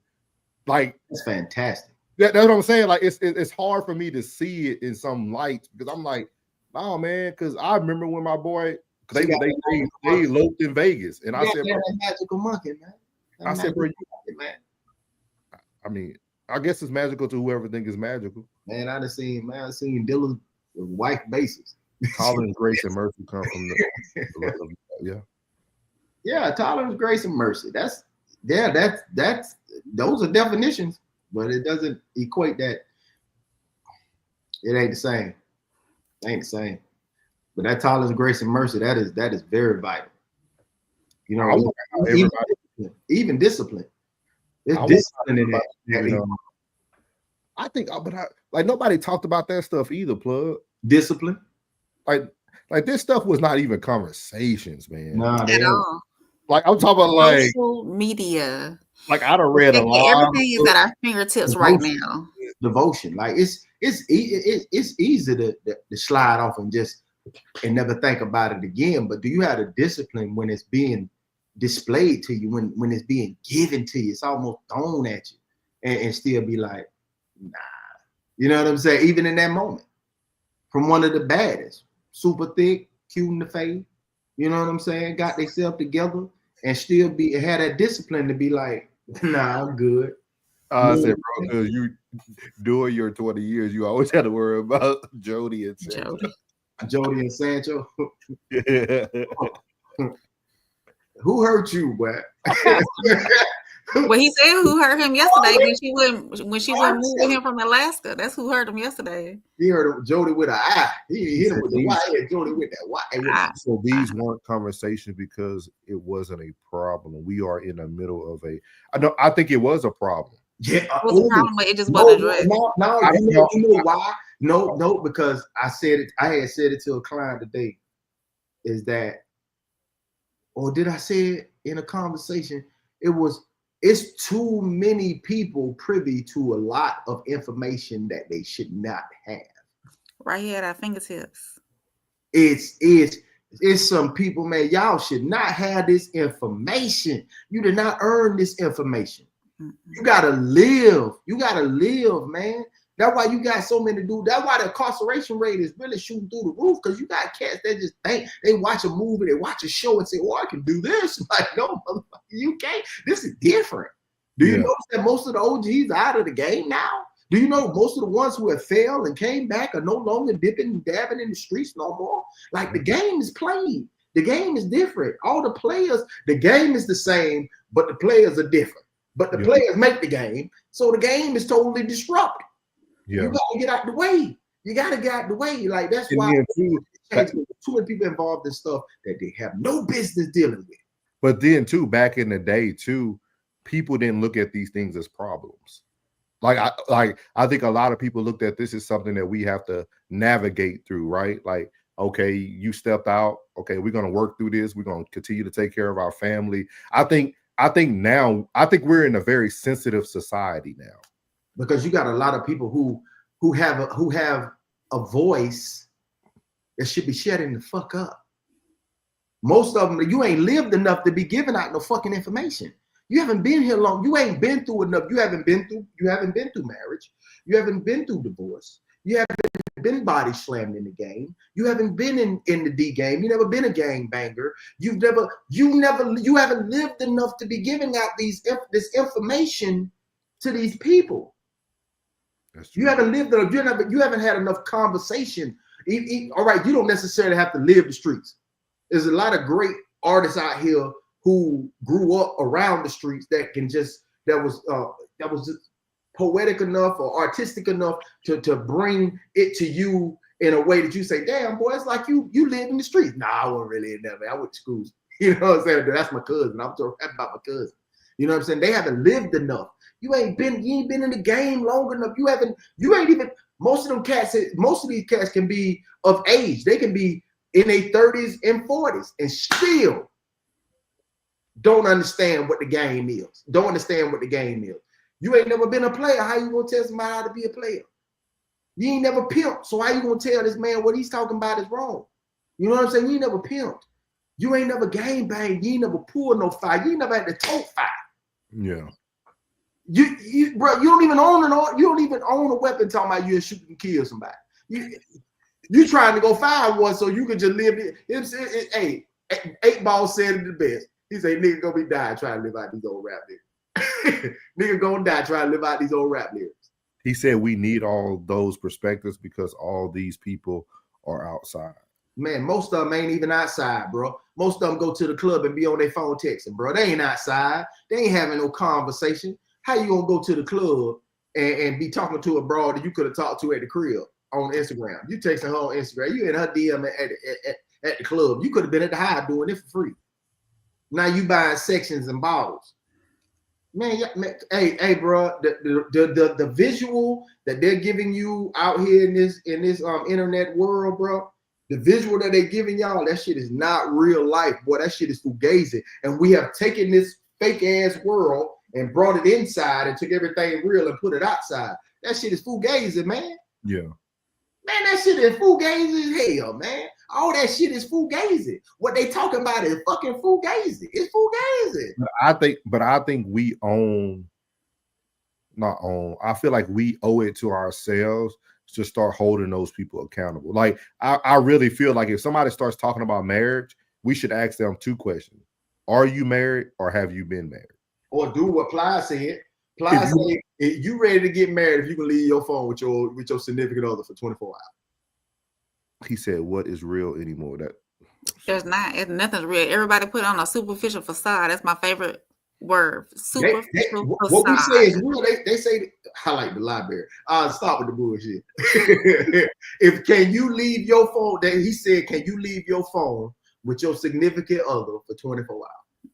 Like that's fantastic. That's what I'm saying. Like it's hard for me to see it in some lights because I'm like, oh man, because I remember when my boy they eloped in Vegas, and I said, that magical monkey, man. I said, bro, man. I mean, I guess it's magical to whoever thinks it's magical. Man, I've seen Dylan's wife bases. Tolerance, grace, and mercy come from the yeah. Tolerance, grace, and mercy. That's those are definitions, but it doesn't equate that. It ain't the same. It ain't the same. But that tolerance, grace, and mercy, that is very vital. You know, even discipline. There's discipline in that. You know, I think, but like nobody talked about that stuff either. Plug discipline. Like this stuff was not even conversations, man. Nah, at all. Like I'm talking about like social media. Like I'd have read a lot. Everything is at our fingertips right now. Devotion, like it's easy to slide off and never think about it again. But do you have the discipline when it's being displayed to you, when it's being given to you? It's almost thrown at you, and still be like, nah. You know what I'm saying? Even in that moment, from one of the baddest, super thick, cute in the face. You know what I'm saying? Got themselves together and still had that discipline to be like, nah, I'm good. I said, bro, because you during your 20 years, you always had to worry about Jody and Sancho. Jody and Sancho. Yeah. Who hurt you, boy? Well, he said who hurt him yesterday when she wouldn't move with him from Alaska. That's who hurt him yesterday. He hurt Jody with an eye. He hit him with the Y. Jody with that Y. So these weren't conversations because it wasn't a problem. We are in the middle of I think it was a problem. Yeah, it was a problem, but it just wasn't addressed. No, you know why? No, because I said it. I had said it to a client today. Is that, or did I say it in a conversation? It's too many people privy to a lot of information that they should not have. Right here at our fingertips. It's some people, man, y'all should not have this information. You did not earn this information. You gotta live. You gotta live, man. That's why you got so many dudes. That's why the incarceration rate is really shooting through the roof, because you got cats that just think they watch a movie, they watch a show and say, oh, I can do this. Like, no, you can't. This is different. Do you notice that most of the OGs are out of the game now? Do you know most of the ones who have failed and came back are no longer dipping and dabbing in the streets no more? Like, the game is played. The game is different. All the players, the game is the same, but the players are different. But the players make the game, so the game is totally disrupted. You gotta get out the way. You gotta get out the way. Like, that's why too many people involved in stuff that they have no business dealing with. But then too, back in the day too, people didn't look at these things as problems. I think a lot of people looked at this as something that we have to navigate through, right? Like, okay, you stepped out. Okay, we're gonna work through this. We're gonna continue to take care of our family. I think we're in a very sensitive society now, because you got a lot of people who have a voice that should be shutting the fuck up. Most of them, you ain't lived enough to be giving out no fucking information. You haven't been here long. You ain't been through enough. You haven't been through marriage. You haven't been through divorce. You haven't been body slammed in the game. You haven't been in the D game. You never been a gang banger. You haven't lived enough to be giving out this information to these people. That's true. You haven't lived enough. You haven't had enough conversation. All right, you don't necessarily have to live the streets. There's a lot of great artists out here who grew up around the streets that was just poetic enough or artistic enough to bring it to you in a way that you say, damn, boy, it's like you live in the streets. Nah, I wasn't really in there, man. I went to school. You know what I'm saying? That's my cousin. I'm talking about my cousin. You know what I'm saying? They haven't lived enough. You ain't been in the game long enough. You ain't even, most of these cats can be of age. They can be in their 30s and 40s and still don't understand what the game is. Don't understand what the game is. You ain't never been a player. How you gonna tell somebody how to be a player? You ain't never pimped. So how you gonna tell this man what he's talking about is wrong? You know what I'm saying? You ain't never pimped. You ain't never game banged. You ain't never pulled no fire. You ain't never had to tote fire. Yeah. Bro, you don't even own a weapon talking about you shoot and kill somebody. You trying to go find one so you can just live it. Hey, 8 Ball said it the best. He said, nigga gonna be dying trying to live out these old rap lyrics. Nigga gonna die trying to live out these old rap lyrics. He said we need all those perspectives because all these people are outside. Man, most of them ain't even outside, bro. Most of them go to the club and be on their phone texting, bro. They ain't outside. They ain't having no conversation. How you gonna go to the club and be talking to a broad that you could have talked to at the crib on Instagram? You texting her on Instagram. You in her DM at the club. You could have been at the high doing it for free. Now you buying sections and bottles. Man, hey, bro, the visual that they're giving you out here in this internet world, bro, the visual that they're giving y'all, that shit is not real life, boy. That shit is fugazi. And we have taken this fake ass world and brought it inside and took everything real and put it outside. That shit is fugazi, man. Yeah. Man, that shit is fugazi as hell, man. All that shit is fugazi. What they talking about is fucking fugazi. It's fugazi. But I think we I feel like we owe it to ourselves to start holding those people accountable. Like I really feel like if somebody starts talking about marriage, we should ask them 2 questions. Are you married or have you been married? Or do what Ply said. Ply said, if you ready to get married, if you can leave your phone with your significant other for 24 hours. He said, what is real anymore? There's not. Nothing's real. Everybody put on a superficial facade. That's my favorite word. Superficial facade. What we say is real. They say, I like the library. Stop with the bullshit. Can you leave your phone? He said, can you leave your phone with your significant other for 24 hours?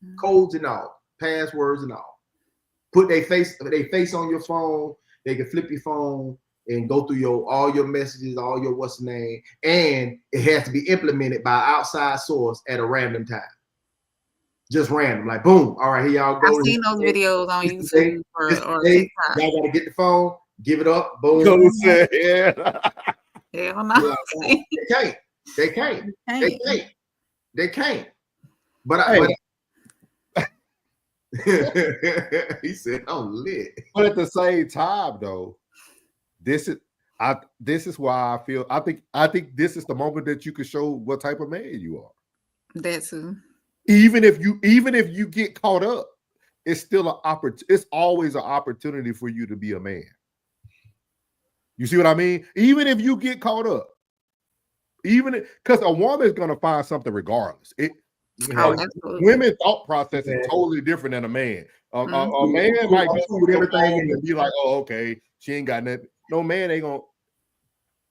Mm-hmm. Codes and all, passwords and all. Put their face on your phone. They can flip your phone and go through all your messages, all your what's the name, and it has to be implemented by an outside source at a random time. Just random, like boom. All right, here y'all go. I've seen those videos on YouTube or TikTok. Y'all gotta get the phone, give it up, boom. Yeah. Hell no. They can't. But he said, "I'm lit." But at the same time, though, this is why I feel. I think this is the moment that you can show what type of man you are. That's who. Even if you get caught up, it's still it's always an opportunity for you to be a man. You see what I mean? Even if you get caught up, because a woman's gonna find something regardless. Women's thought process is totally different than a man. A man might go through everything and be like, "Oh, okay, she ain't got nothing." No man ain't gonna.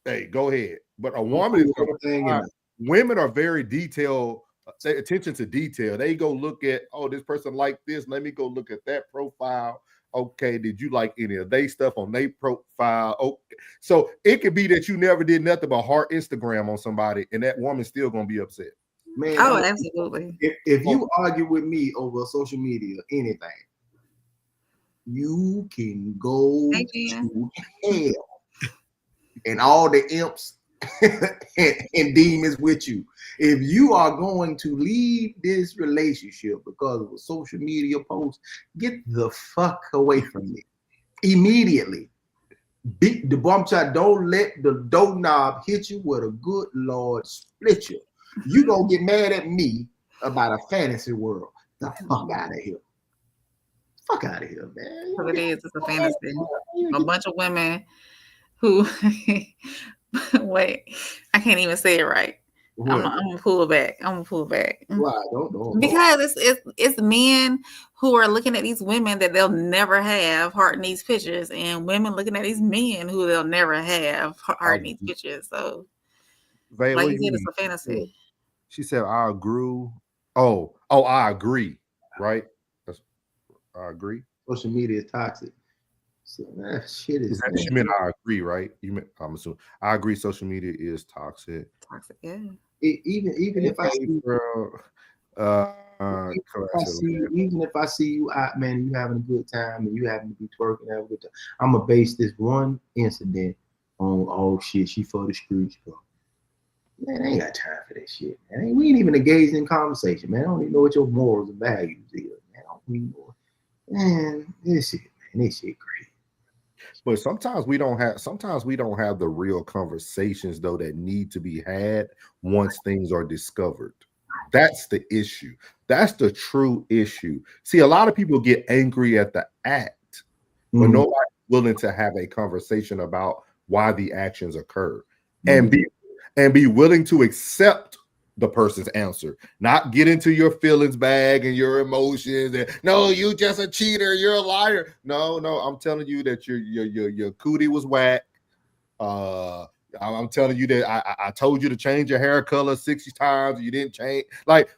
Hey, go ahead. But a woman is gonna. Women are very detailed. Say attention to detail. They go look at, oh, this person like this. Let me go look at that profile. Okay, did you like any of their stuff on their profile? Okay, so it could be that you never did nothing but heart Instagram on somebody, and that woman's still gonna be upset. Man, absolutely. If you argue with me over social media, anything, you can go to hell, and all the imps and demons with you. If you are going to leave this relationship because of a social media post, get the fuck away from me immediately. Beat the bum child. Don't let the doorknob hit you with a good Lord split you. You gonna get mad at me about a fantasy world. The fuck out of here. Fuck out of here, man. What it is, it's a fantasy. A bunch of women who wait, I can't even say it right. I'm gonna pull it back. Why? Don't. Because it's men who are looking at these women that they'll never have hearting these pictures, and women looking at these men who they'll never have hearting these pictures. So, Vay, like you said, it's a fantasy. She said, "I agree." Oh, I agree. Right? I agree. Social media is toxic. So that shit is. She meant I agree, right? You meant I'm assuming I agree. Social media is toxic. Toxic, yeah. Even if I see, even if I see you out, man, you having a good time and you happen to be twerking, having a good time, I'm gonna base this one incident on, oh shit, she for the streets, bro. Man, I ain't got time for that shit. Man, we ain't even engaged in conversation, man. I don't even know what your morals and values is, man. I don't even know. Man, this shit great. But sometimes we don't have the real conversations though that need to be had once things are discovered. That's the issue. That's the true issue. See, a lot of people get angry at the act, but nobody's willing to have a conversation about why the actions occur and be willing to accept the person's answer, not get into your feelings bag and your emotions and no, you just a cheater, you're a liar. No, I'm telling you that your cootie was whack. I'm telling you that I told you to change your hair color 60 times, you didn't change. Like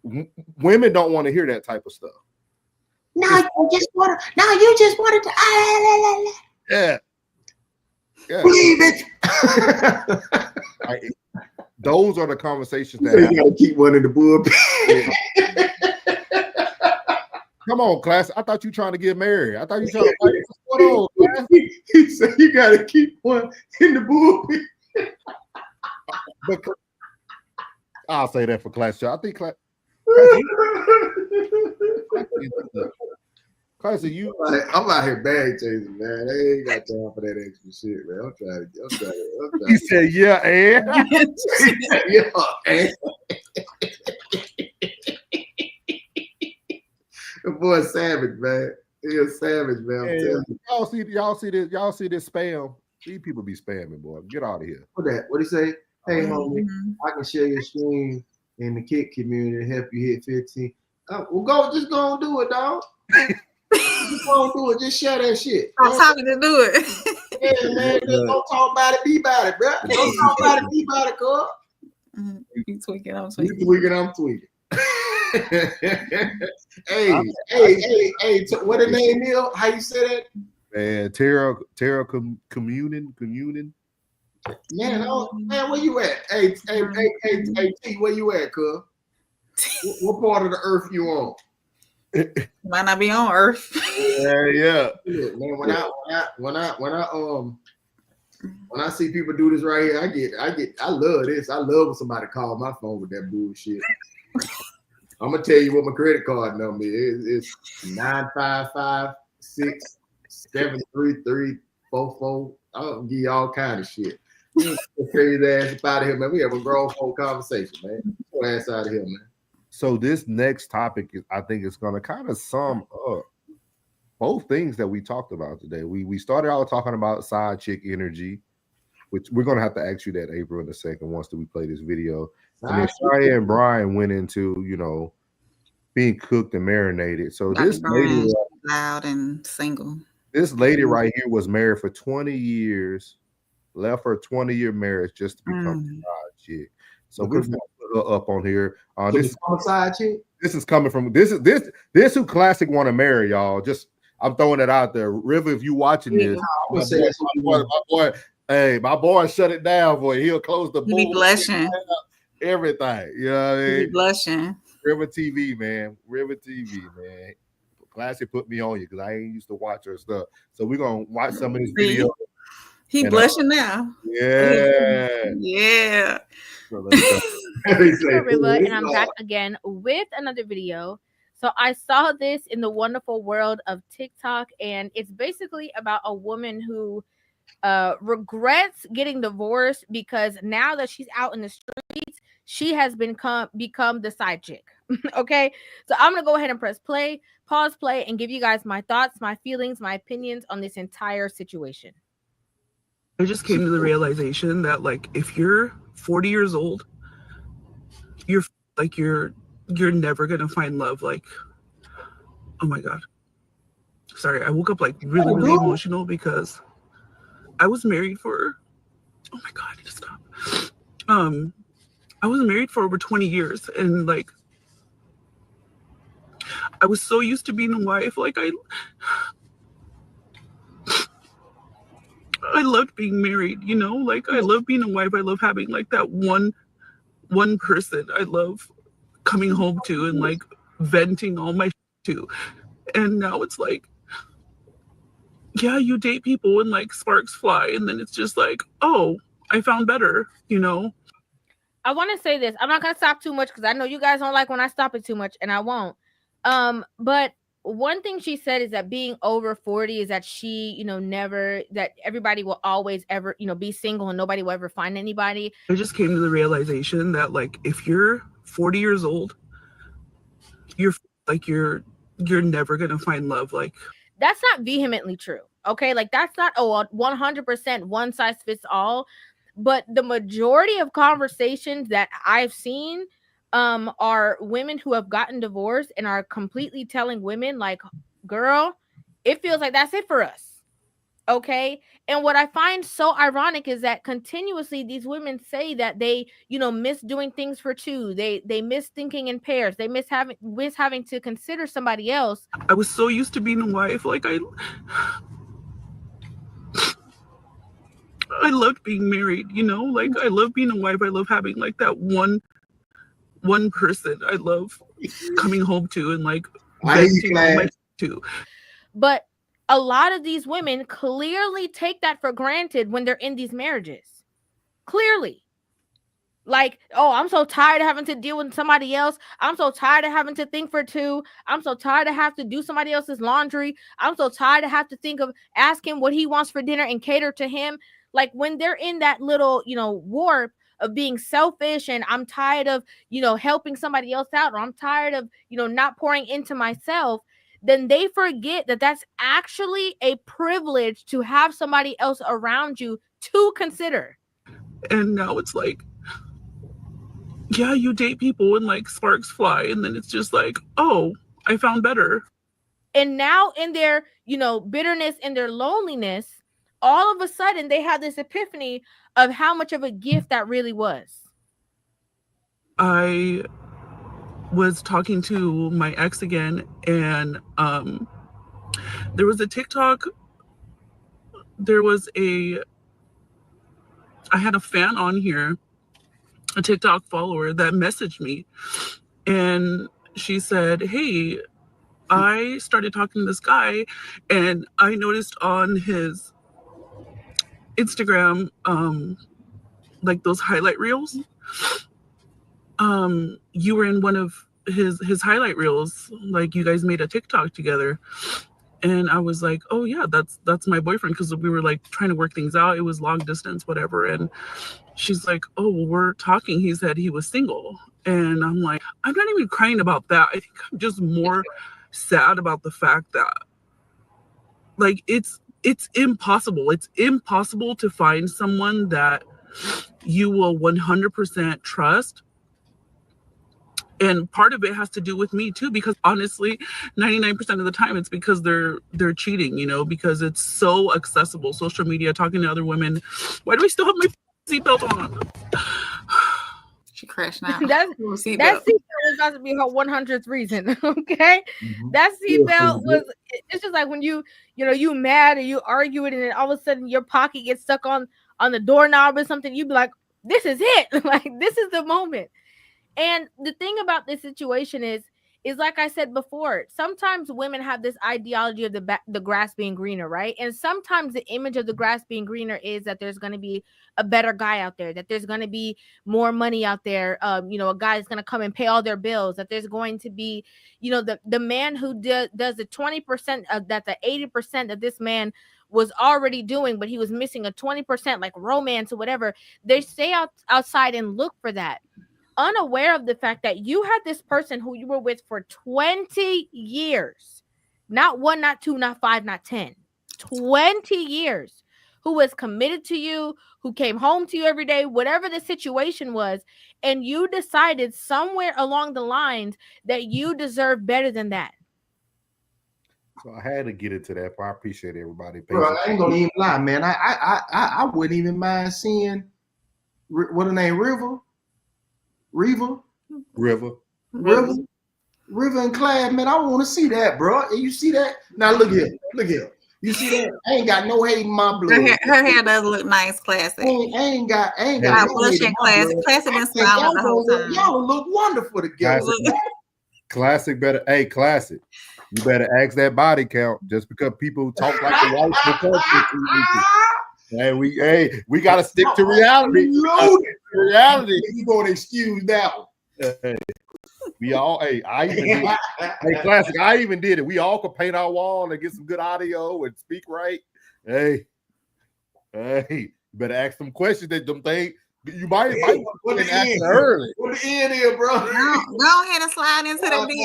women don't want to hear that type of stuff. Now you just wanted to yeah. Believe it. Those are the conversations that you gotta keep one in the bullpen. Come on, class. I thought you trying to get married. I thought you trying to fight. What's going on, class? He said you gotta keep one in the bullpen. But I'll say that for class. I think class. Classy, you. I'm out here bag chasing, man. They ain't got time for that extra shit, man. I'm trying to. He said, "Yeah, and yeah, the boy savage, man. He a savage, man. Y'all see this spam. These people be spamming, boy. Get out of here. What he say? Hey, homie, I can share your stream in the kick community and help you hit 15. Well, just go and do it, dog. Just go and do it. Just share that shit. I'm talking to do it. Yeah, man. Just don't talk about it. Be about it, bro. Don't talk about it. Be about it, cuz. You tweaking. I'm tweaking. Hey. What the name is? How you say that? Man, Terra communing. Man, where you at? Hey, T, where you at, cuz? What part of the earth you on? Might not be on Earth. Yeah. Man, when I see people do this right here, I love this. I love when somebody call my phone with that bullshit. I'm gonna tell you what my credit card number is. It's 955-673-344. I'll give you all kind of shit. Crazy ass up out of here, man. We have a grown folk conversation, man. Get your ass out of here, man. So this next topic is, I think, it's going to kind of sum up both things that we talked about today. We started out talking about side chick energy, which we're going to have to ask you that, April, in a second once we play this video. And then Cheyenne Bryant went into, being cooked and marinated. So this lady, loud and single. This lady right here was married for 20 years, left her 20-year marriage just to become a side chick. So we're going to put her up on here. This side chick. This is coming from this who Classic want to marry, y'all. Just I'm throwing it out there. River, if you watching this, my boy shut it down, boy. He'll close the book. Be blushing. Everything. You know what I mean? Be blushing. River TV, man. Classic put me on you because I ain't used to watch her stuff. So we're gonna watch some of this video. He blushing now. Yeah. Yeah. Riva, and I'm back again with another video. So I saw this in the wonderful world of TikTok, and it's basically about a woman who regrets getting divorced because now that she's out in the streets, she has become the side chick. Okay, so I'm gonna go ahead and press play, pause play, and give you guys my thoughts, my feelings, my opinions on this entire situation. I just came to the realization that, like, if you're 40 years old, you're never gonna find love. Like, oh my god, sorry, I woke up like really emotional because I was married for, oh my god, I need to stop. I was married for over 20 years, and like I was so used to being a wife. Like I loved being married, you know, like I love being a wife. I love having like that one person I love coming home to and like venting all my to. And now it's like, yeah, you date people and like sparks fly, and then it's just like, oh, I found better, you know. I want to say this. I'm not gonna stop too much because I know you guys don't like when I stop it too much, and I won't. But one thing she said is that being over 40 is that she, you know, never, that everybody will always ever, you know, be single and nobody will ever find anybody. I just came to the realization that, like, if you're 40 years old, you're never gonna find love. Like, that's not vehemently true. Okay, like that's not 100% one size fits all. But the majority of conversations that I've seen are women who have gotten divorced and are completely telling women like, girl, it feels like that's it for us. Okay. And what I find so ironic is that continuously these women say that they, you know, miss doing things for two. They miss thinking in pairs. They miss having to consider somebody else. I was so used to being a wife. Like I loved being married, you know, like I love being a wife. I love having like that one person I love coming home to and like venting all my to. But a lot of these women clearly take that for granted when they're in these marriages. Clearly. Like, oh, I'm so tired of having to deal with somebody else. I'm so tired of having to think for two. I'm so tired of having to do somebody else's laundry. I'm so tired of having to think of asking what he wants for dinner and cater to him. Like when they're in that little, you know, warp of being selfish and I'm tired of, you know, helping somebody else out, or I'm tired of, you know, not pouring into myself, then they forget that that's actually a privilege to have somebody else around you to consider. And now it's like, yeah, you date people and like sparks fly, and then it's just like, oh, I found better. And now in their, you know, bitterness and their loneliness, all of a sudden they have this epiphany of how much of a gift that really was. I was talking to my ex again, and there was a TikTok. I had a fan on here, a TikTok follower that messaged me, and she said, hey, I started talking to this guy and I noticed on his Instagram, like those highlight reels, you were in one of his highlight reels, like you guys made a TikTok together. And I was like, oh yeah, that's my boyfriend, because we were like trying to work things out. It was long distance, whatever. And she's like, oh, well, we're talking. He said he was single. And I'm like, I'm not even crying about that. I think I'm just more sad about the fact that, like, it's impossible. It's impossible to find someone that you will 100% trust. And part of it has to do with me too, because honestly, 99% of the time it's because they're cheating, you know, because it's so accessible. Social media, talking to other women. Why do I still have my seatbelt on? She crashed now. that seatbelt was about to be her 100th reason. Okay, that seatbelt was. It's just like when you mad or you arguing, and then all of a sudden your pocket gets stuck on the doorknob or something. You'd be like, "This is it! Like this is the moment." And the thing about this situation is like I said before, sometimes women have this ideology of the grass being greener, right? And sometimes the image of the grass being greener is that there's going to be a better guy out there, that there's going to be more money out there, a guy is going to come and pay all their bills, that there's going to be, the man who does the 20% of that, the 80% that this man was already doing, but he was missing a 20%, like romance or whatever. They stay outside and look for that, unaware of the fact that you had this person who you were with for 20 years, not 1, not 2, not 5, not 10, 20 years, who was committed to you, who came home to you every day, whatever the situation was, and you decided somewhere along the lines that you deserve better than that. So I had to get into that. I appreciate everybody. Bro, I ain't gonna even lie, man. I wouldn't even mind seeing what her name, Rivah and Clad, man. I want to see that, bro. And you see that? Now look here. You see that? I ain't got no hate in my blood. Her hair does look nice, classic. I ain't got blush and classic. Classic been smiling the whole time. Y'all look wonderful together. Classic better. Hey, classic. You better ask that body count. Just because people talk like the white people. We gotta stick to reality. Reality. You gonna excuse that one? We all. I even did it. Hey, classic. I even did it. We all could paint our wall and get some good audio and speak right. Hey, you better ask some questions that them things. You might want to ask early. What the end is, bro? Go ahead and slide into the deep.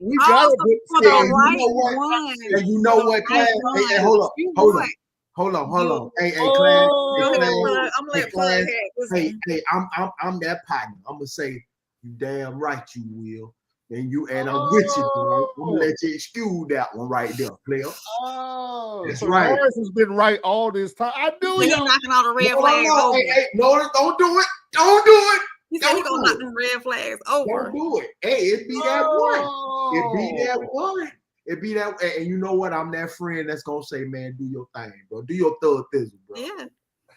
We got to put the right one. And you know what, Class? Hey, hold on. Hey, Class. Hey, I'm that partner. I'm gonna say, you damn right you will. And I'm with you, bro. I'm gonna let you excuse that one right there, player. That's so right. Morris has been right all this time. I knew He's you. knocking all the red flags over. No, don't do it. Don't do it. He said he's gonna knock them red flags over. Don't do it. Hey, it be that one. It be that, and you know what? I'm that friend that's gonna say, man, do your thing, bro. Do your thug thizzle, bro. Yeah.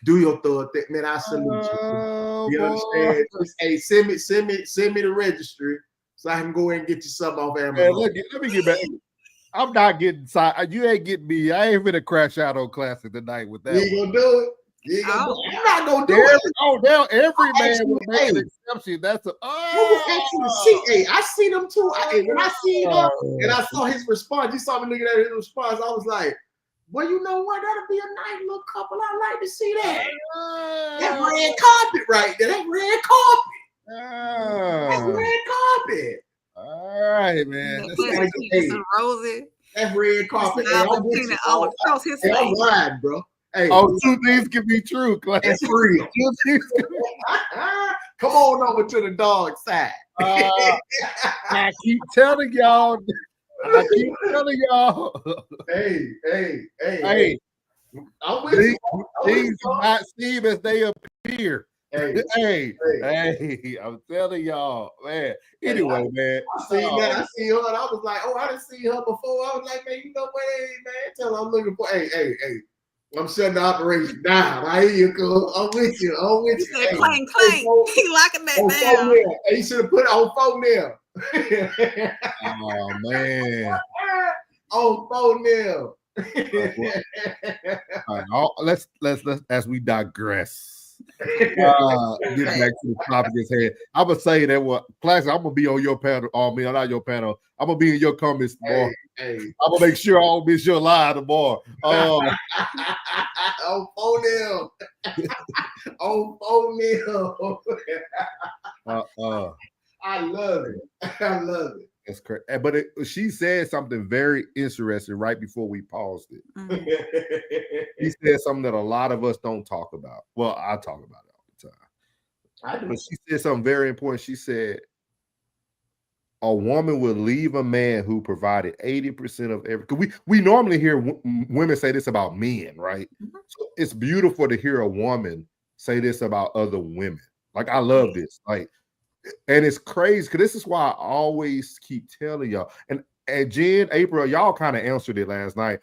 Do your thug thing, man. I salute you. You understand? Hey, send me the registry so I can go and get you something off Amazon. Let me get back. I'm not getting side. You ain't getting me. I ain't gonna crash out on Classic tonight with that. You ain't gonna do it. I'm not gonna do it. Oh, now every man will make an exception. That's I see them too. When I see her and I saw his response, you saw me looking at his response. I was like, well, you know what? That'll be a nice little couple. I like to see that. That red carpet right there. That red carpet. That red carpet. All right, man. Roses. That red carpet. I'm lying, bro. Hey, two things can be true, Class. That's real. Come on over to the dog side. I keep telling y'all. Hey. I'm with you. Things do not seem as they appear. Hey, I'm telling y'all, man. Anyway, man. I see her and I was like, I didn't see her before. I was like, man, you know what? Hey, man, tell her I'm looking for. Hey. I'm shutting the operation down. I hear you, cuz. I'm with you. He said, clank. He locking that down. Hey, you should have put it on phone there. Oh, man. On phone there. All right, let's as we digress. Get back to the topic at hand. I'm gonna say that Classic, I'm gonna be on your panel. Not your panel. I'm gonna be in your comments tomorrow. I'm gonna make sure I don't miss your live tomorrow. On phone them. On phone them. I love it. That's correct. But she said something very interesting right before we paused it. She said something that a lot of us don't talk about. Well, I talk about it all the time. But she said something very important. She said, a woman will leave a man who provided 80% of everything. We normally hear women say this about men, right? So it's beautiful to hear a woman say this about other women. Like, I love this. Like, and it's crazy because this is why I always keep telling y'all. And Jen, April, y'all kind of answered it last night,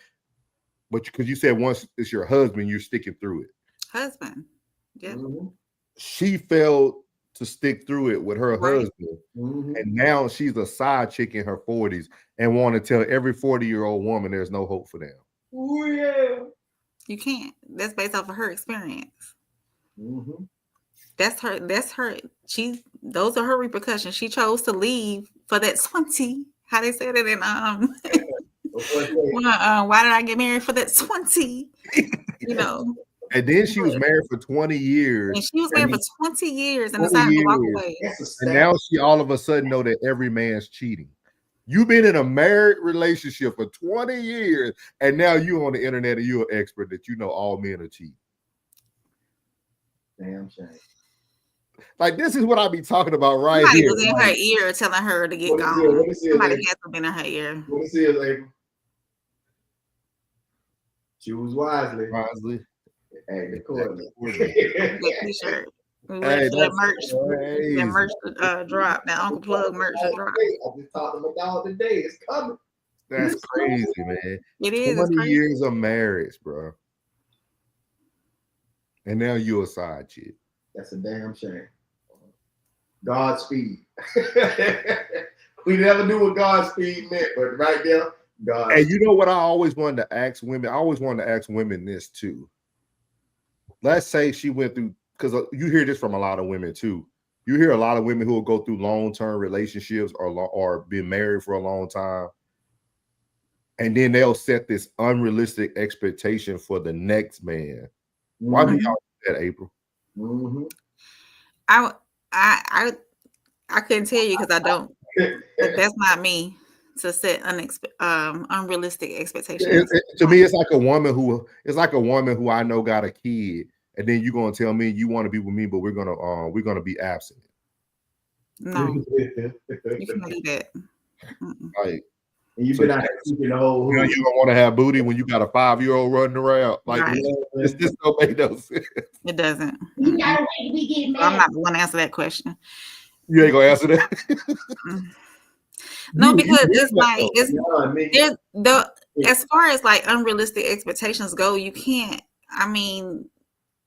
but because you said once it's your husband, you're sticking through it. Husband, yeah. She failed to stick through it with her husband, and now she's a side chick in her 40s and want to tell every 40-year-old woman there's no hope for them. Oh yeah, you can't. That's based off of her experience. That's her. Those are her repercussions. She chose to leave for that 20 how they said it in why did I get married for that 20? You know. And then she was married for 20 years. And she was married for 20 years and decided to walk away. And now she all of a sudden know that every man's cheating. You've been in a married relationship for 20 years, and now you on the internet and you're an expert that you know all men are cheating. Damn shame. Like, this is what I be talking about right Somebody here. was in her ear telling her to get gone. Somebody had something in her ear. Let me see it, April. Choose wisely. Hey, accordingly. That t-shirt. We wait for that merch to drop. That Uncle Plug merch to drop. I just talked to my dog today. It's coming. That's crazy, man. It is. 20 years of marriage, bro. And now you a side chick. That's a damn shame. Godspeed. We never knew what Godspeed meant, but right there, God. And you know what I always wanted to ask women? I always wanted to ask women this too. Let's say she went through, because you hear this from a lot of women too. You hear a lot of women who will go through long-term relationships or been married for a long time. And then they'll set this unrealistic expectation for the next man. Why do y'all do that, April? Mm-hmm. I couldn't tell you because I don't. That's not me to set unrealistic expectations. To me, it's like a woman who I know got a kid, and then you're gonna tell me you want to be with me, but we're gonna be absent. No, you can't do that. Like, and you've been out keeping the whole. You don't want to have booty when you got a 5-year-old running around. Like, right. This don't make no sense. It doesn't. You gotta wait till we get married. I'm not going to answer that question. You ain't gonna answer that. No, because it's like as far as like unrealistic expectations go, you can't. I mean,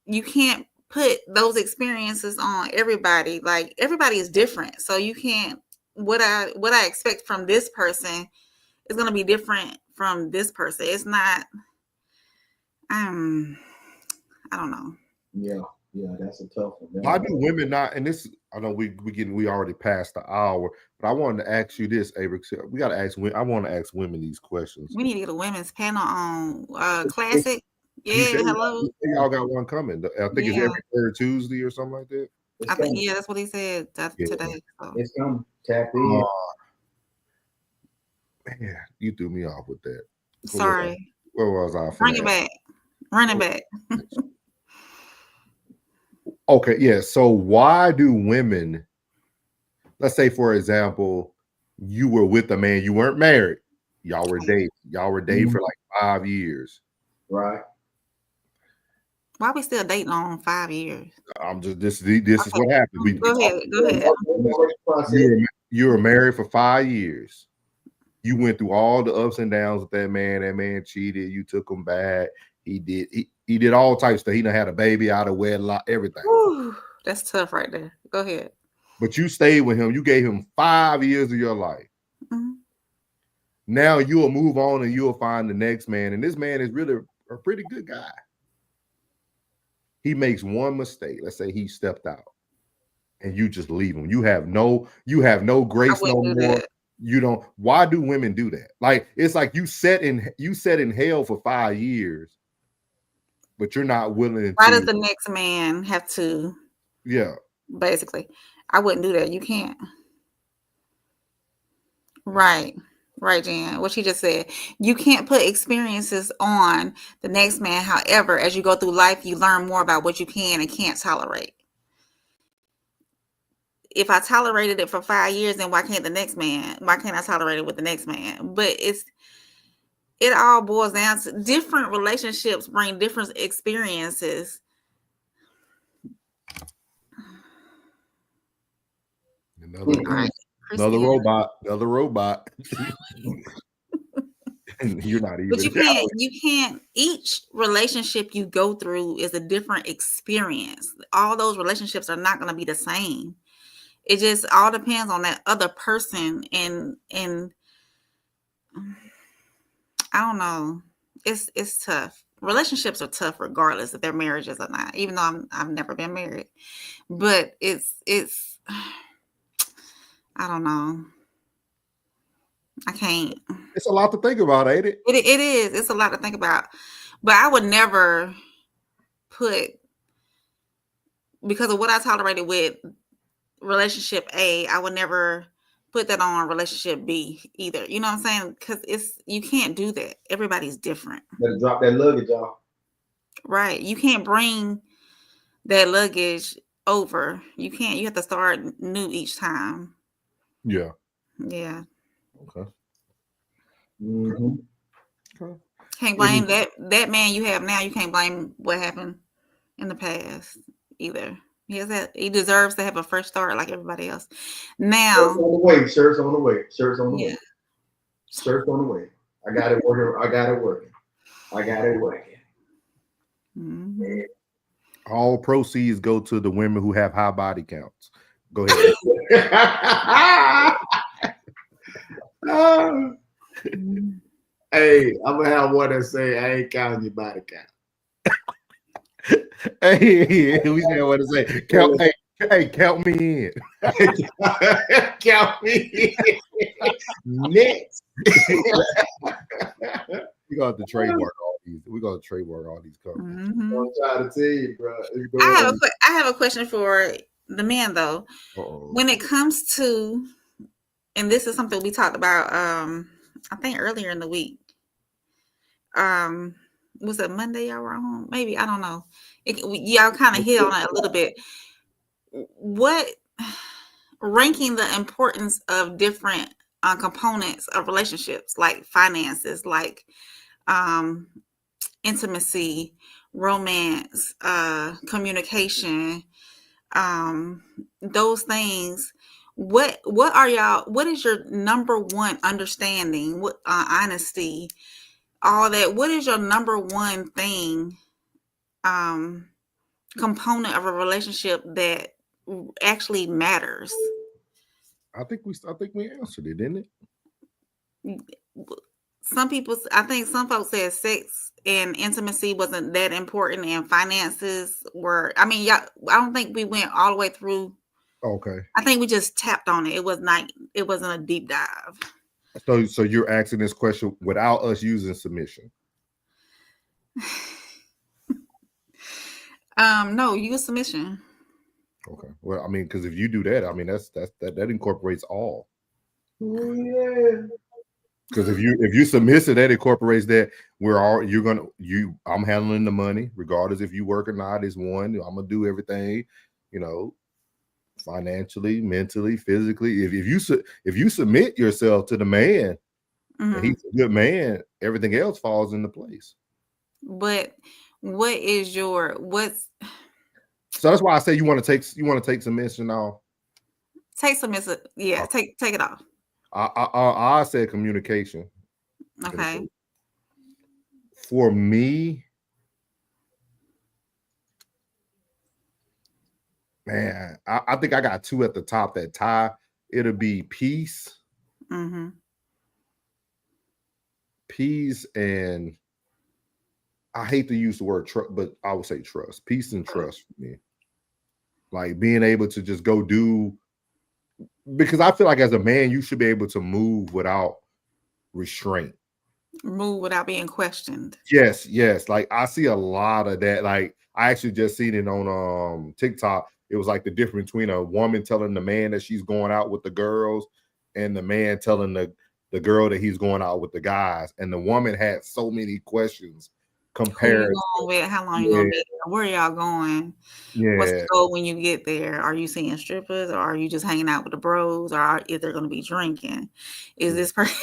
you can't put those experiences on everybody. Like, everybody is different, so you can't. What I expect from this person is going to be different from this person. It's not. I don't know. Yeah, that's a tough one. Why do women not? And this, I know we already passed the hour, but I wanted to ask you this, Avery. We got to ask. I want to ask women these questions. We need to get a women's panel on classic. Yeah, hello. Y'all got one coming. I think it's every third Tuesday or something like that. I think that's what he said today. So. It's coming. Tap in. Man, you threw me off with that. Sorry. Where was I? Bring it back. Run it back. Okay, yeah. So why do women, let's say, for example, you were with a man, you weren't married, y'all were dating for like 5 years. Right. Why are we still dating on 5 years? I'm just this is what happened. Go ahead. You were married for 5 years. You went through all the ups and downs with that man. That man cheated. You took him back. He did all types of stuff. He done had a baby out of wedlock, everything. Whew, that's tough right there. Go ahead. But you stayed with him. You gave him 5 years of your life. Mm-hmm. Now you'll move on and you'll find the next man. And this man is really a pretty good guy. He makes one mistake. Let's say he stepped out and you just leave him. You have no grace no more. You don't. Why do women do that? Like, it's like you set in hell for 5 years, but you're not willing. Why does the next man have to? Yeah. Basically, I wouldn't do that. You can't. Right, Jan. What she just said. You can't put experiences on the next man. However, as you go through life, you learn more about what you can and can't tolerate. If I tolerated it for 5 years, then why can't I tolerate it with the next man? But it all boils down to different relationships bring different experiences. Another robot. And you're not even. But you can't. Each relationship you go through is a different experience. All those relationships are not going to be the same. It just all depends on that other person, and I don't know. It's tough. Relationships are tough regardless if they're marriages or not. Even though I've never been married, but it's I don't know. I can't. It's a lot to think about, ain't it? It is. It's a lot to think about. But I would never put, because of what I tolerated with relationship A, I would never put that on relationship B either. You know what I'm saying? Because you can't do that. Everybody's different. Better drop that luggage off. Right. You can't bring that luggage over. You can't. You have to start new each time. Yeah. Yeah. Okay. Mm-hmm. Can't blame that man you have now. You can't blame what happened in the past either. He deserves to have a fresh start like everybody else. Now, Shirts on the way. Shirts on the way. Shirts on the yeah. way. Shirts on the way. I got it working. I got it working. I got it working. Mm-hmm. All proceeds go to the women who have high body counts. Go ahead. Hey, I'm gonna have one that say, "I ain't counting your body count." Hey, we said what to say. Count, hey, count me in. Count me in. Next. We got to trademark all these. We got to trademark all these companies. Mm-hmm. I'm trying to tell you, bro. I have a question for the man though. Uh-oh. When it comes to, and this is something we talked about, I think earlier in the week. Was it Monday y'all were on? Maybe, I don't know. Y'all kind of hit on it a little bit. What ranking the importance of different components of relationships, like finances, like intimacy, romance, communication, those things. What is your number one understanding? What honesty, all that. What is your number one thing, component of a relationship that actually matters? I think we answered it, didn't it? I think some folks said sex and intimacy wasn't that important, and finances were. I mean, I don't think we went all the way through. Okay. I think we just tapped on it. It wasn't a deep dive. So you're asking this question without us using submission? No, use submission. Okay. Well, I mean, because if you do that, I mean, that incorporates all. Oh, yeah. Because if you submissive, that incorporates that I'm handling the money, regardless if you work or not. Is one. I'm gonna do everything, financially, mentally, physically. If you submit yourself to the man, Mm-hmm. and he's a good man, everything else falls into place. But so that's why I say you want to take submission off. Take submissive, yeah. Take it off. I said communication. Okay. For me, man, I think I got two at the top that tie. It'll be peace. Mm-hmm. Peace, and I hate to use the word trust, but I would say trust. Peace and trust for me. Like being able to just go do, because I feel like as a man, you should be able to move without restraint. Move without being questioned. Yes. Like I see a lot of that. Like I actually just seen it on TikTok. It was like the difference between a woman telling the man that she's going out with the girls and the man telling the girl that he's going out with the guys. And the woman had so many questions compared. Who you going with? How long you gonna be there? Where y'all going? Yeah. What's the goal when you get there? Are you seeing strippers, or are you just hanging out with the bros, or is there gonna be drinking? Is this person?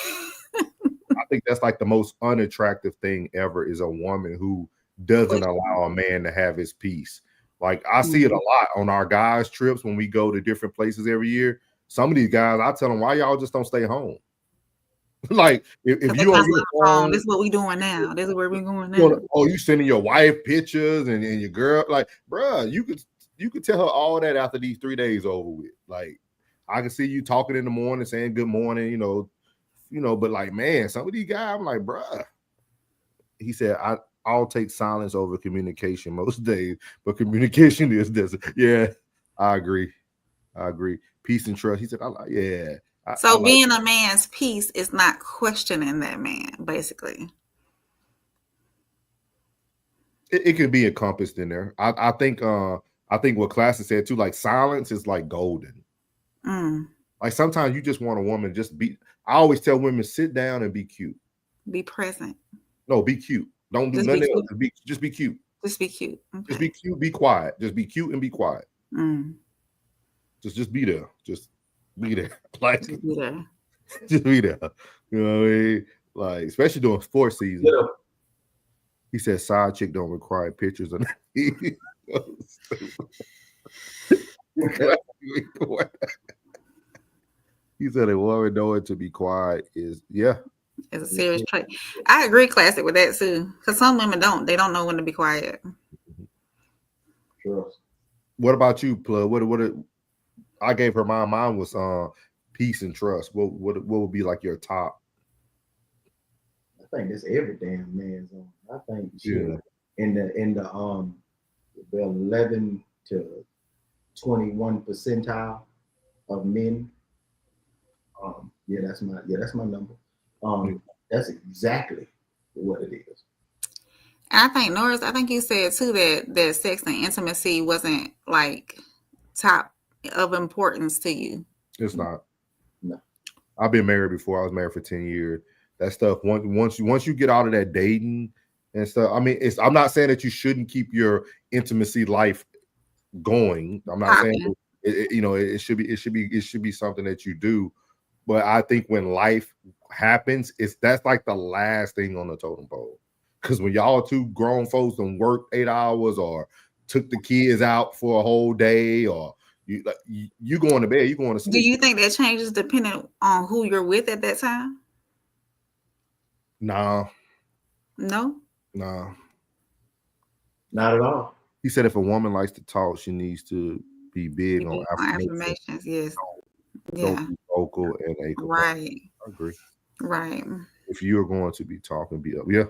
I think that's like the most unattractive thing ever, is a woman who doesn't allow a man to have his peace. Like I see it a lot on our guys' trips when we go to different places every year. Some of these guys, I tell them, why y'all just don't stay home? Like if you on your phone, this is what we doing now. This is where we going now. You sending your wife pictures and your girl, like, bruh, you could tell her all that after these 3 days over with. Like I can see you talking in the morning, saying good morning, but like, man, some of these guys, I'm like, bruh. He said, I'll take silence over communication most days, but communication is this. Yeah, I agree. Peace and trust. He said, So being a man's piece is not questioning that man, basically. It could be encompassed in there. I think what Classic said too, like silence is like golden. Like sometimes you just want a woman just be. I always tell women, sit down and be cute. Be present. No, be cute. Don't do nothing else. Just be cute. Just be cute. Okay. Just be cute. Be quiet. Just be cute and be quiet. Just be there. Just be there. Like just be there. Just be there. You know what I mean? Like especially during sports season. Yeah. He said side chick don't require pictures of that. He said a woman knowing to be quiet is it's a serious trait. I agree, Classic, with that too. Because some women don't. They don't know when to be quiet. Sure. What about you, Plug? What I gave her mine. Mine was peace and trust. What would be like your top? I think it's every damn man's on. I think in the 11 to 21 percentile of men. That's my number. That's exactly what it is. And I think Norris, I think you said too that sex and intimacy wasn't like top of importance to you. It's not. No. I've been married before. I was married for 10 years. That stuff once you get out of that dating and stuff. I mean, I'm not saying that you shouldn't keep your intimacy life going. I'm not saying it should be something that you do. But I think when life happens, that's like the last thing on the totem pole. Because when y'all two grown folks done work 8 hours or took the kids out for a whole day or you going to bed, you going to sleep. Do you think that changes depending on who you're with at that time? No. Not at all. He said if a woman likes to talk, she needs to be big on affirmations. Yes. Yeah. Vocal and ankle. Right. I agree. Right. If you're going to be talking, be up. Yeah.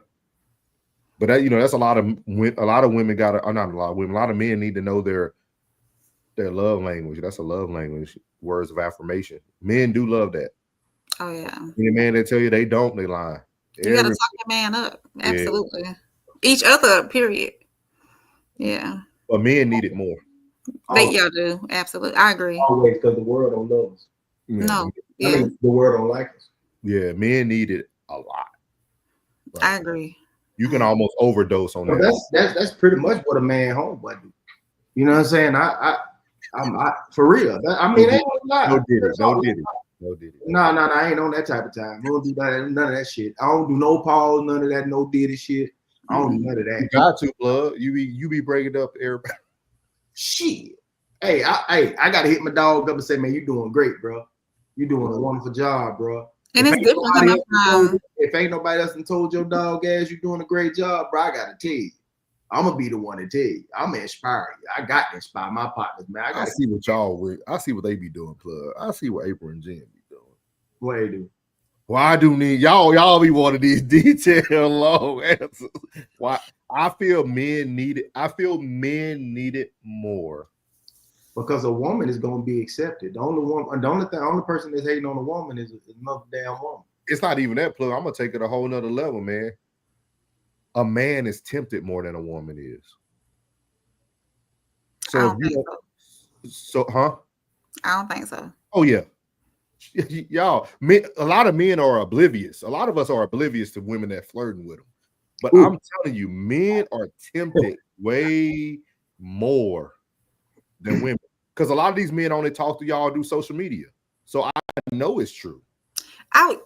But that, that's a lot of women got to, not a lot of women, a lot of men need to know their love language. That's a love language. Words of affirmation. Men do love that. Oh yeah. Any man that tell you they don't, they lie. You gotta talk your man up. Absolutely. Yeah. Each other, period. Yeah. But men need it more. Y'all do. Absolutely. I agree. Always, because the world don't love us. Yeah. No. I mean, the world don't like us. Yeah, men need it a lot. Right. I agree. You can almost overdose on that. That's pretty much what a man homeboy do. You know what I'm saying? I'm for real. Ain't no lie. No did it. No, I ain't on that type of time. I don't do none of that shit. I don't do no pause, none of that no diddy shit. I don't do none of that. You got to, Blood. You be breaking up everybody. Shit. Hey, I gotta hit my dog up and say, man, you doing great, bro. You doing a wonderful job, bro. And it's different. If ain't nobody else done told your dog ass you doing a great job, bro, I gotta tell you. I'm gonna be the one to tell you. I'm gonna inspire you. I got to inspire my partners, man. I see what y'all with. I see what they be doing, Plug. I see what April and Jen be doing. What they do? Well, I do need y'all be one of these detailed long answers. Why I feel men need it. I feel men need it more. Because a woman is gonna be accepted. The only person that's hating on a woman is another damn woman. It's not even that, Plug. I'm gonna take it a whole nother level, man. A man is tempted more than a woman is. So I don't think so. Oh yeah. Y'all, a lot of men are oblivious. A lot of us are oblivious to women that flirting with them. But I'm telling you, men are tempted way more than women. Because a lot of these men only talk to y'all do social media. So I know it's true.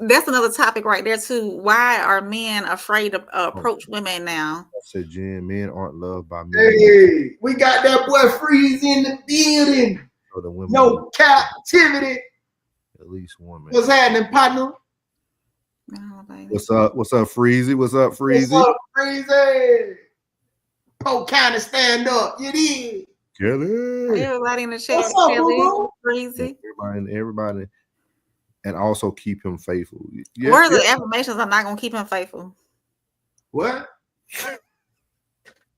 That's another topic right there too. Why are men afraid to approach women now? I said, Jen, men aren't loved by men. Hey, we got that boy Freeze in the building. So the women no captivity. At least woman. What's happening, partner? What's up, Freezy? What's up, Freezy? What's up, Freezy? Poke kind of stand up. You did. Kelly. Everybody in the chat. What's up, Kelly, bro? Freezy. Everybody. And also keep him faithful. Yeah, words of affirmations are not gonna keep him faithful. What?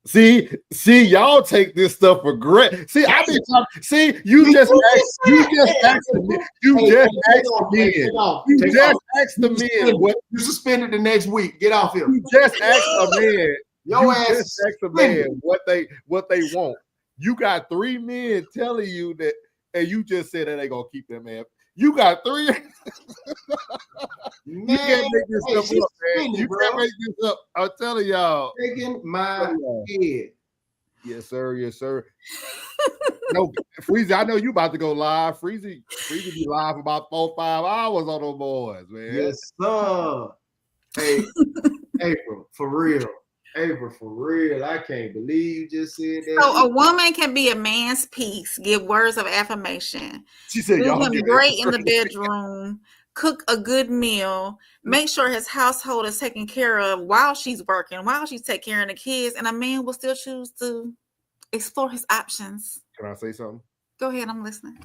See, y'all take this stuff for granted. See, I been talking. See, you just asked the men. You just asked the men what you suspended the next week. Get off here. You just asked the man. Your ass just asked the man what they want. You got 3 men telling you that, and you just said that they gonna keep that man. You got 3. You can't make this stuff up, man. You can't make this up. I'm telling y'all. Taking my head. Yes, sir. Yes, sir. No, Freezy, I know you about to go live. Freezy be live for about 4-5 hours on those boys, man. Yes, sir. Hey, April, for real. April, for real. I can't believe you just said that. So a woman can be a man's peace, give words of affirmation. She said, "Y'all him great in the bedroom, cook a good meal, make sure his household is taken care of while she's working, while she's taking care of the kids, and a man will still choose to explore his options." Can I say something? Go ahead, I'm listening.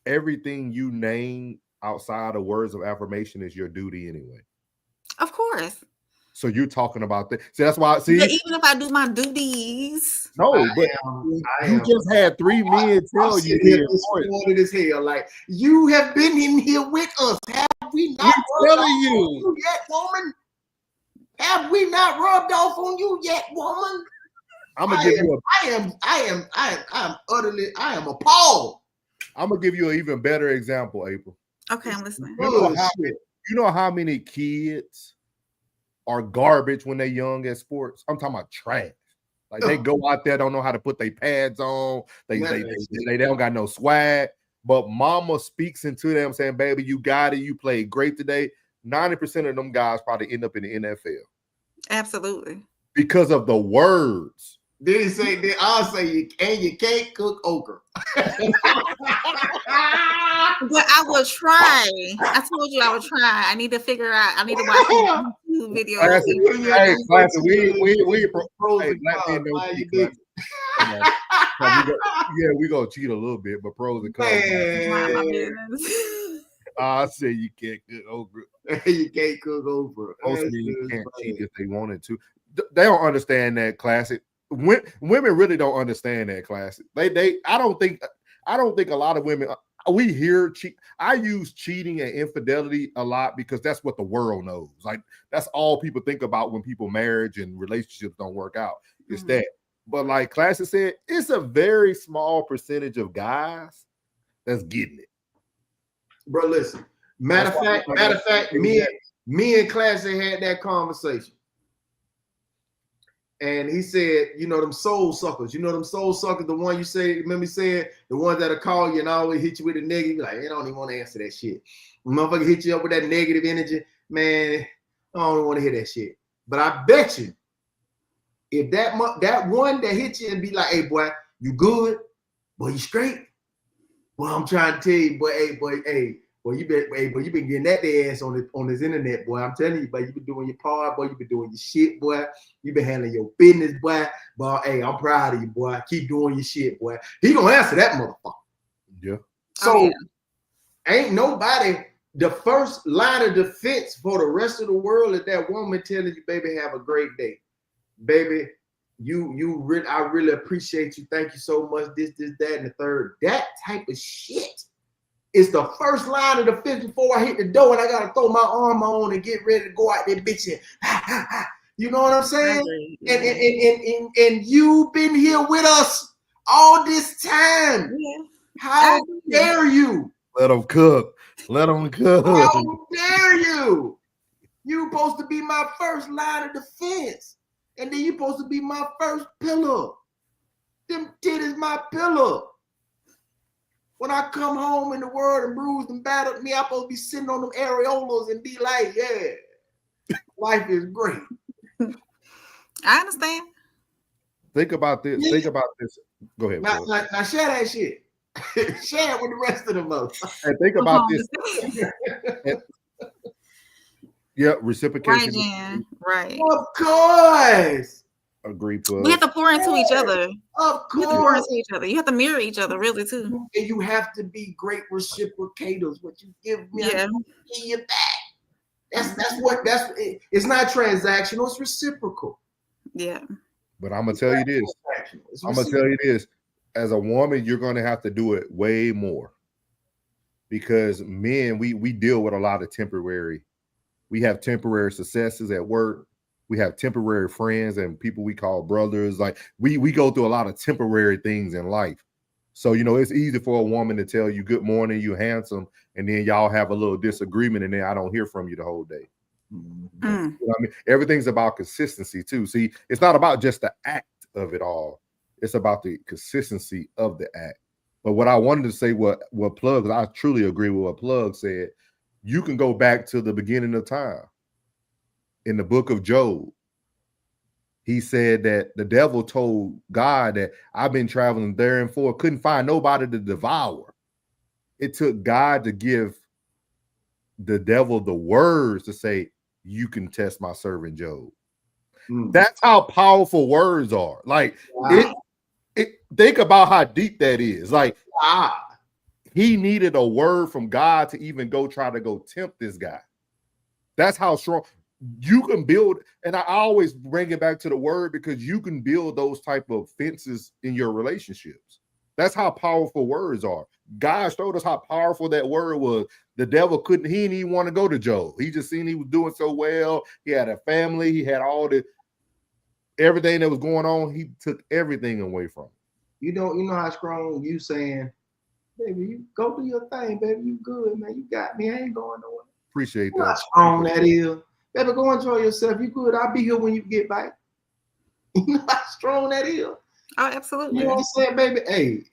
Everything you name outside of words of affirmation is your duty anyway. Of course. So you're talking about that. See, that's why. See, but even if I do my duties. No, but you just had 3 men tell you disappointed as hell. Like, you have been in here with us. Have we not rubbed off on you yet, woman? Have we not rubbed off on you yet, woman? I'm gonna give you I am appalled. I'm gonna give you an even better example, April. Okay, I'm listening. You know how many kids are garbage when they're young at sports? I'm talking about trash. Like they go out there, don't know how to put their pads on. They don't got no swag. But mama speaks into them saying, "Baby, you got it. You played great today." 90% of them guys probably end up in the NFL. Absolutely. Because of the words. I'll say you can't cook okra. But I will try. I told you I would try. I need to figure out. I need to watch YouTube videos. We gonna cheat a little bit, but pros and cons. I say you can't cook okra. You can't cook okra. Most men can't cheat if they wanted to. They don't understand that, classic. Women really don't understand that, classic. I don't think a lot of women. We hear cheat. I use cheating and infidelity a lot because that's what the world knows. Like that's all people think about when people marriage and relationships don't work out. It's that. But like Classic said, it's a very small percentage of guys that's getting it. Bro, listen. Matter of fact, me and Classic had that conversation. And he said, you know, them soul suckers. You know them soul suckers, the one you say, remember he said, the ones that'll call you and always hit you with a negative. Like, I don't even want to answer that shit. When motherfucker hit you up with that negative energy, man, I don't want to hear that shit. But I bet you, if that one that hit you and be like, "Hey, boy, you good? Boy, you straight? Well, I'm trying to tell you, boy, you been getting that ass on this internet, boy. I'm telling you, boy, you been doing your part, boy. You been doing your shit, boy. You been handling your business, boy. But hey, I'm proud of you, boy. Keep doing your shit, boy." He gonna answer that motherfucker. Yeah. So ain't nobody. The first line of defense for the rest of the world is that woman telling you, "Baby, have a great day, baby. I really appreciate you. Thank you so much. This, that, and the third." That type of shit. It's the first line of defense before I hit the door and I gotta throw my arm on and get ready to go out there, bitch. You know what I'm saying? And you've been here with us all this time. Yeah. How dare you? Let them cook. Let them cook. How dare you? You supposed to be my first line of defense, and then you supposed to be my first pillar. Them titties my pillar. When I come home in the world and bruised and battered, I'm supposed to be sitting on them areolas and be like, "Yeah, life is great." I understand. Think about this. Yeah. Think about this. Go ahead. Now share that shit. Share it with the rest of them. And think about this. Yeah, reciprocation. Right. Of course. Agree. We have to pour into each other. Of course. You have to pour into each other. You have to mirror each other, really, too. And you have to be great reciprocators. What you give me, I give you back. It's not transactional. It's reciprocal. Yeah. But I'm gonna tell you this. I'm gonna tell you this. As a woman, you're gonna have to do it way more. Because men, we deal with a lot of temporary. We have temporary successes at work. We have temporary friends and people we call brothers. Like we go through a lot of temporary things in life. So, you know, it's easy for a woman to tell you good morning, you handsome, and then y'all have a little disagreement, and then I don't hear from you the whole day. You know what I mean? Everything's about consistency too. See, it's not about just the act of it all. It's about the consistency of the act. But what I wanted to say, what Plug, I truly agree with what Plug said. You can go back to the beginning of time. In the book of Job, he said that the devil told God that I've been traveling there and forth, couldn't find nobody to devour. It took God to give the devil the words to say, you can test my servant Job. That's how powerful words are. Like, think about how deep that is. Like, he needed a word from God to even go try to go tempt this guy. That's how strong you can build. And I always bring it back to the word because you can build those type of fences in your relationships. That's how powerful words are. God showed us how powerful that word was. The devil he didn't even want to go to Job. He just seen he was doing so well. He had a family. He had everything that was going on. He took everything away from him. You know how strong you saying, baby, you go do your thing, baby. You good, man. You got me. I ain't going nowhere. Appreciate You know that. how strong that is. Baby, go enjoy yourself. You good. I'll be here when you get back. You know how strong that is. Oh, absolutely. You know what I'm saying, baby? Hey,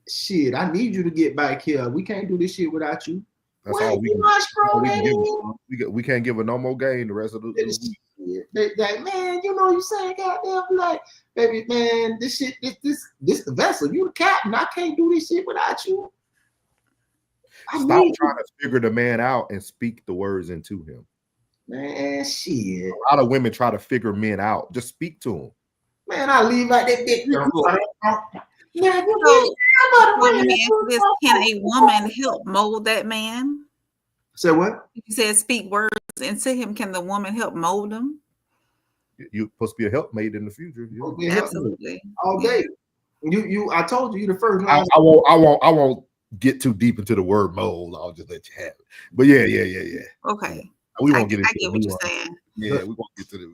shit, I need you to get back here. We can't do this shit without you. That's all we can. We can't give her no more game the rest of the week. Like, man, you know you saying goddamn like, baby, man, this shit, this the vessel. You the captain. I can't do this shit without you. Stop trying to figure the man out and speak the words into him. Man, shit. A lot of women try to figure men out. Just speak to him. Man, I leave like that bitch. Can a woman help mold that man? Say what? You said speak words into him. Can the woman help mold him? You're supposed to be a helpmate in the future. Yeah. Absolutely. All day. I told you the first line. I won't get too deep into the word mold. I'll just let you have it. But yeah. Okay. We won't get into I get what you're saying. Yeah, we won't get to the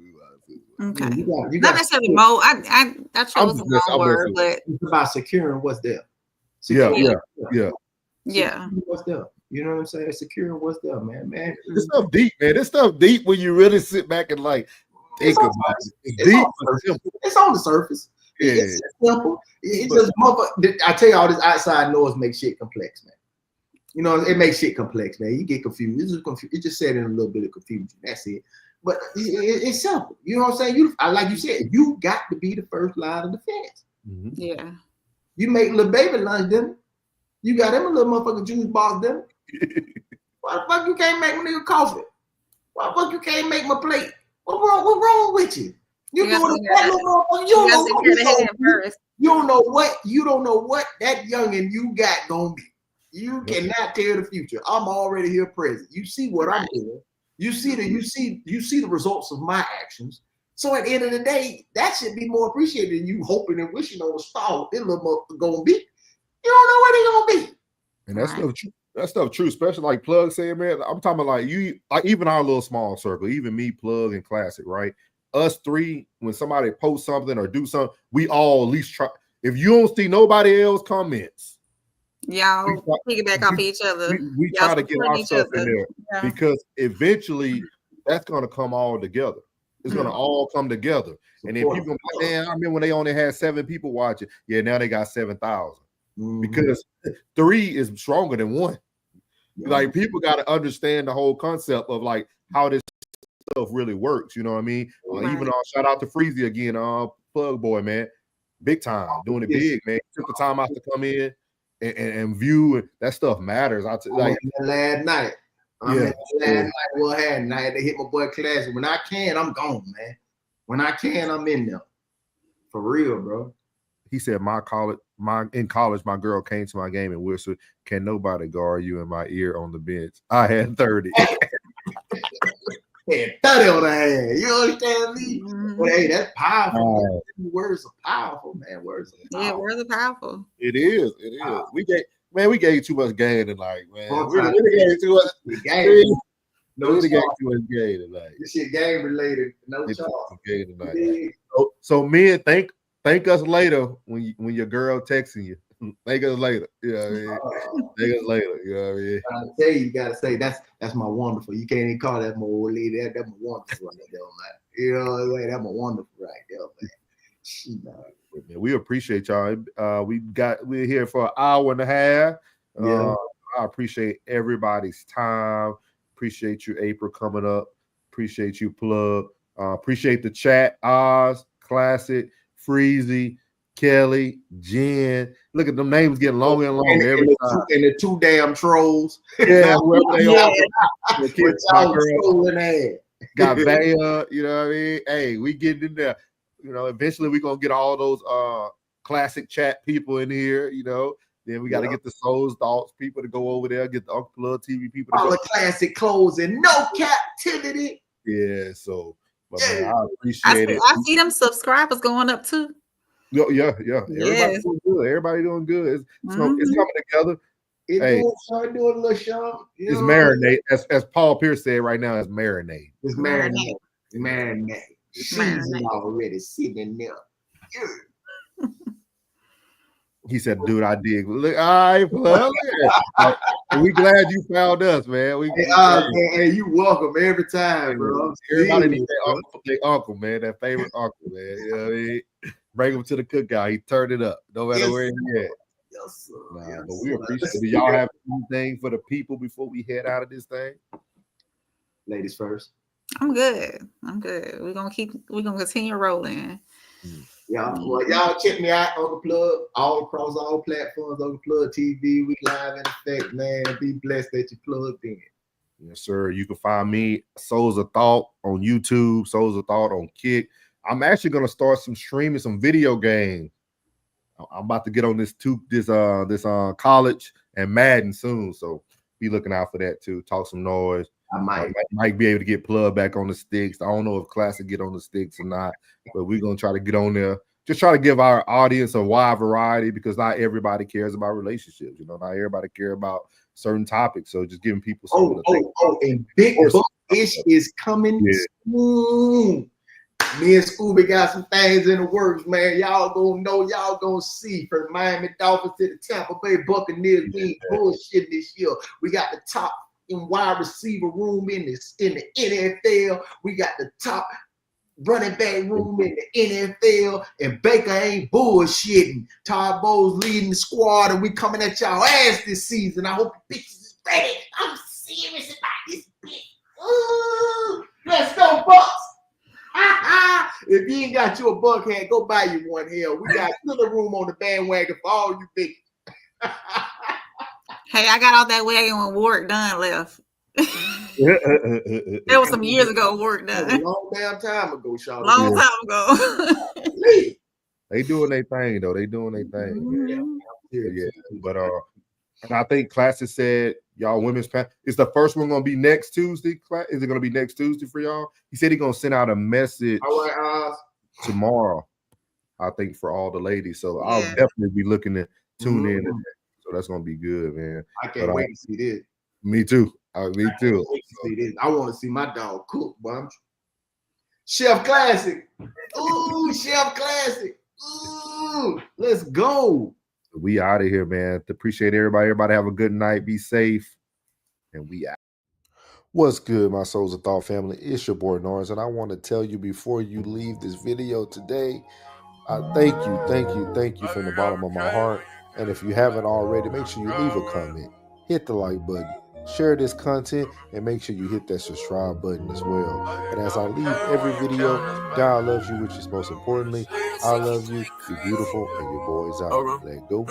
okay. You not necessarily mold. I chose the wrong word, but it's about securing what's there. Yeah. What's there? You know what I'm saying? Securing what's there, man. This stuff deep, man. This stuff deep when you really sit back and like think about it. It's deep. It's on the surface. Yeah. It's simple. It's just I tell you, all this outside noise makes shit complex, man. You know, it makes shit complex, man. You get confused. It just said in a little bit of confusion. That's it. But it's simple. You know what I'm saying? Like you said, you got to be the first line of defense. Mm-hmm. Yeah. You make little baby lunch, then you got him a little motherfucking juice box, then. Why the fuck you can't make my nigga coffee? Why the fuck you can't make my plate? What wrong with you? You don't know what that youngin' you got gonna be. You cannot tell the future. I'm already here present. You see what I'm doing. You see the results of my actions. So at the end of the day, that should be more appreciated than you hoping and wishing on a star what this little motherfucker gonna be. You don't know where they gonna be. And that's stuff true. That stuff true, especially like Plug saying, man. I'm talking about like you, like even our little small circle, even me, Plug, and Classic, right? Us three, when somebody posts something or do something, we all at least try. If you don't see nobody else comments, y'all piggyback off each other. We try to get our stuff in there because eventually that's gonna come all together. It's gonna all come together. And then people like, man, I remember when they only had 7 people watching. Yeah, now they got 7,000. Because 3 is stronger than 1. Like people got to understand the whole concept of like how this stuff really works. You know what I mean? Even shout out to Freezy again, Plug Boy, man, big time, doing it big, man. Took the time out to come in and view, and that stuff matters. Like last night. Last night, I had to hit my boy Classic. When I can, I'm gone, man. When I can, I'm in there. For real, bro. He said, in college, my girl came to my game and whispered, "Can nobody guard you?" in my ear on the bench. I had 30. and 30 on the hand. You understand me? Mhm. But hey, that's powerful. Right. Words are powerful, man. Words are Yeah, powerful. words are powerful. It is. It is. We gave too much game tonight, man. One We time. gave too much. The game. No We gave charge. too much game tonight. This shit game related. No It's charge. game tonight. Yeah. So men, thank us later when your girl texting you. Thank us later. You know what I mean? Thank us later. You know what I mean? I tell you gotta say that's my wonderful. You can't even call that my old lady. That's my wonderful right there, man. You know what I mean? That's my wonderful right there, man. Man, we appreciate y'all. We're here for an hour and a half. Yeah. I appreciate everybody's time. Appreciate you, April, coming up. Appreciate you, Plug. Appreciate the chat. Oz, Classic, Freezy, Kelly, Jen. Look at them names getting longer and longer every time. And the two damn trolls. Yeah, whoever they are. My girl trolling ass. got Vaya, you know what I mean? Hey, we getting in there. You know, eventually we're gonna get all those classic chat people in here, you know. Then we got to get the Souls Thoughts people to go over there, get the Uncle Plug TV people to all go. the classic clothes and no captivity. Yeah, so man, I appreciate it. I see them subscribers going up too. Yeah. Everybody's doing good. Everybody doing good. It's coming together. Hey, start doing a little show. It's marinate, as Paul Pierce said right now. It's marinate. It's marinate. Marinate. The season already sitting there. Yeah. He said, "Dude, I dig." Look, all right, Plug. We glad you found us, man. Hey, you welcome every time, bro. Everybody needs their uncle, man, that favorite uncle, man. You know what I mean? Bring him to the cookout. He turned it up, no matter where he at. Yes, sir. But we appreciate it. Do y'all have anything for the people before we head out of this thing? Ladies first. I'm good. We're gonna continue rolling. Y'all check me out, Uncle Plug, all across all platforms, Uncle Plug TV. We live in effect, man. Be blessed that you plugged in. Yes, sir. You can find me, Souls of Thought, on YouTube, Souls of Thought on Kick. I'm actually gonna start streaming some video games. I'm about to get on this college and Madden soon, so be looking out for that too. Talk some noise. I might be able to get Plug back on the sticks. I don't know if Classic get on the sticks or not, but we're gonna try to get on there. Just try to give our audience a wide variety because not everybody cares about relationships. You know, not everybody care about certain topics. So just giving people something to think about. And Big Book Ish is coming soon. Me and Scooby got some things in the works, man. Y'all gonna know, y'all gonna see. From the Miami Dolphins to the Tampa Bay Buccaneers, we ain't bullshit this year. We got the top wide receiver room in the NFL. We got the top running back room in the NFL, and Baker ain't bullshitting. Todd Bowles leading the squad, and we coming at y'all ass this season. I hope you bitches is ready. I'm serious about this bitch. Ooh, let's go, Bucks. If you ain't got you a Buckhead, go buy you one. Hell, we got little room on the bandwagon for all you bitches. Hey, I got out that wagon when Warwick Dunn left. That was some years ago. Warwick Dunn. A long damn time ago, Sean. Long time ago. They doing their thing though. They doing their thing. Yeah. But and I think Classic said y'all women's panel. Is the first one gonna be next Tuesday? Is it gonna be next Tuesday for y'all? He said he's gonna send out a message tomorrow. I think for all the ladies. So I'll definitely be looking to tune in. So that's gonna be good, man. I can't wait to see this. Me too. Me too. I want to see my dog cook, but Chef Classic. Ooh, Chef Classic. Ooh, let's go. We out of here, man. Appreciate everybody. Everybody have a good night. Be safe. And we out. What's good, my Souls of Thought family? It's your boy Norris, and I want to tell you before you leave this video today, thank you from the bottom of my heart. And if you haven't already, make sure you leave a comment, hit the like button, share this content, and make sure you hit that subscribe button as well. And as I leave every video, God loves you, which is most importantly, I love you. You're beautiful, and your boy's out. Let go.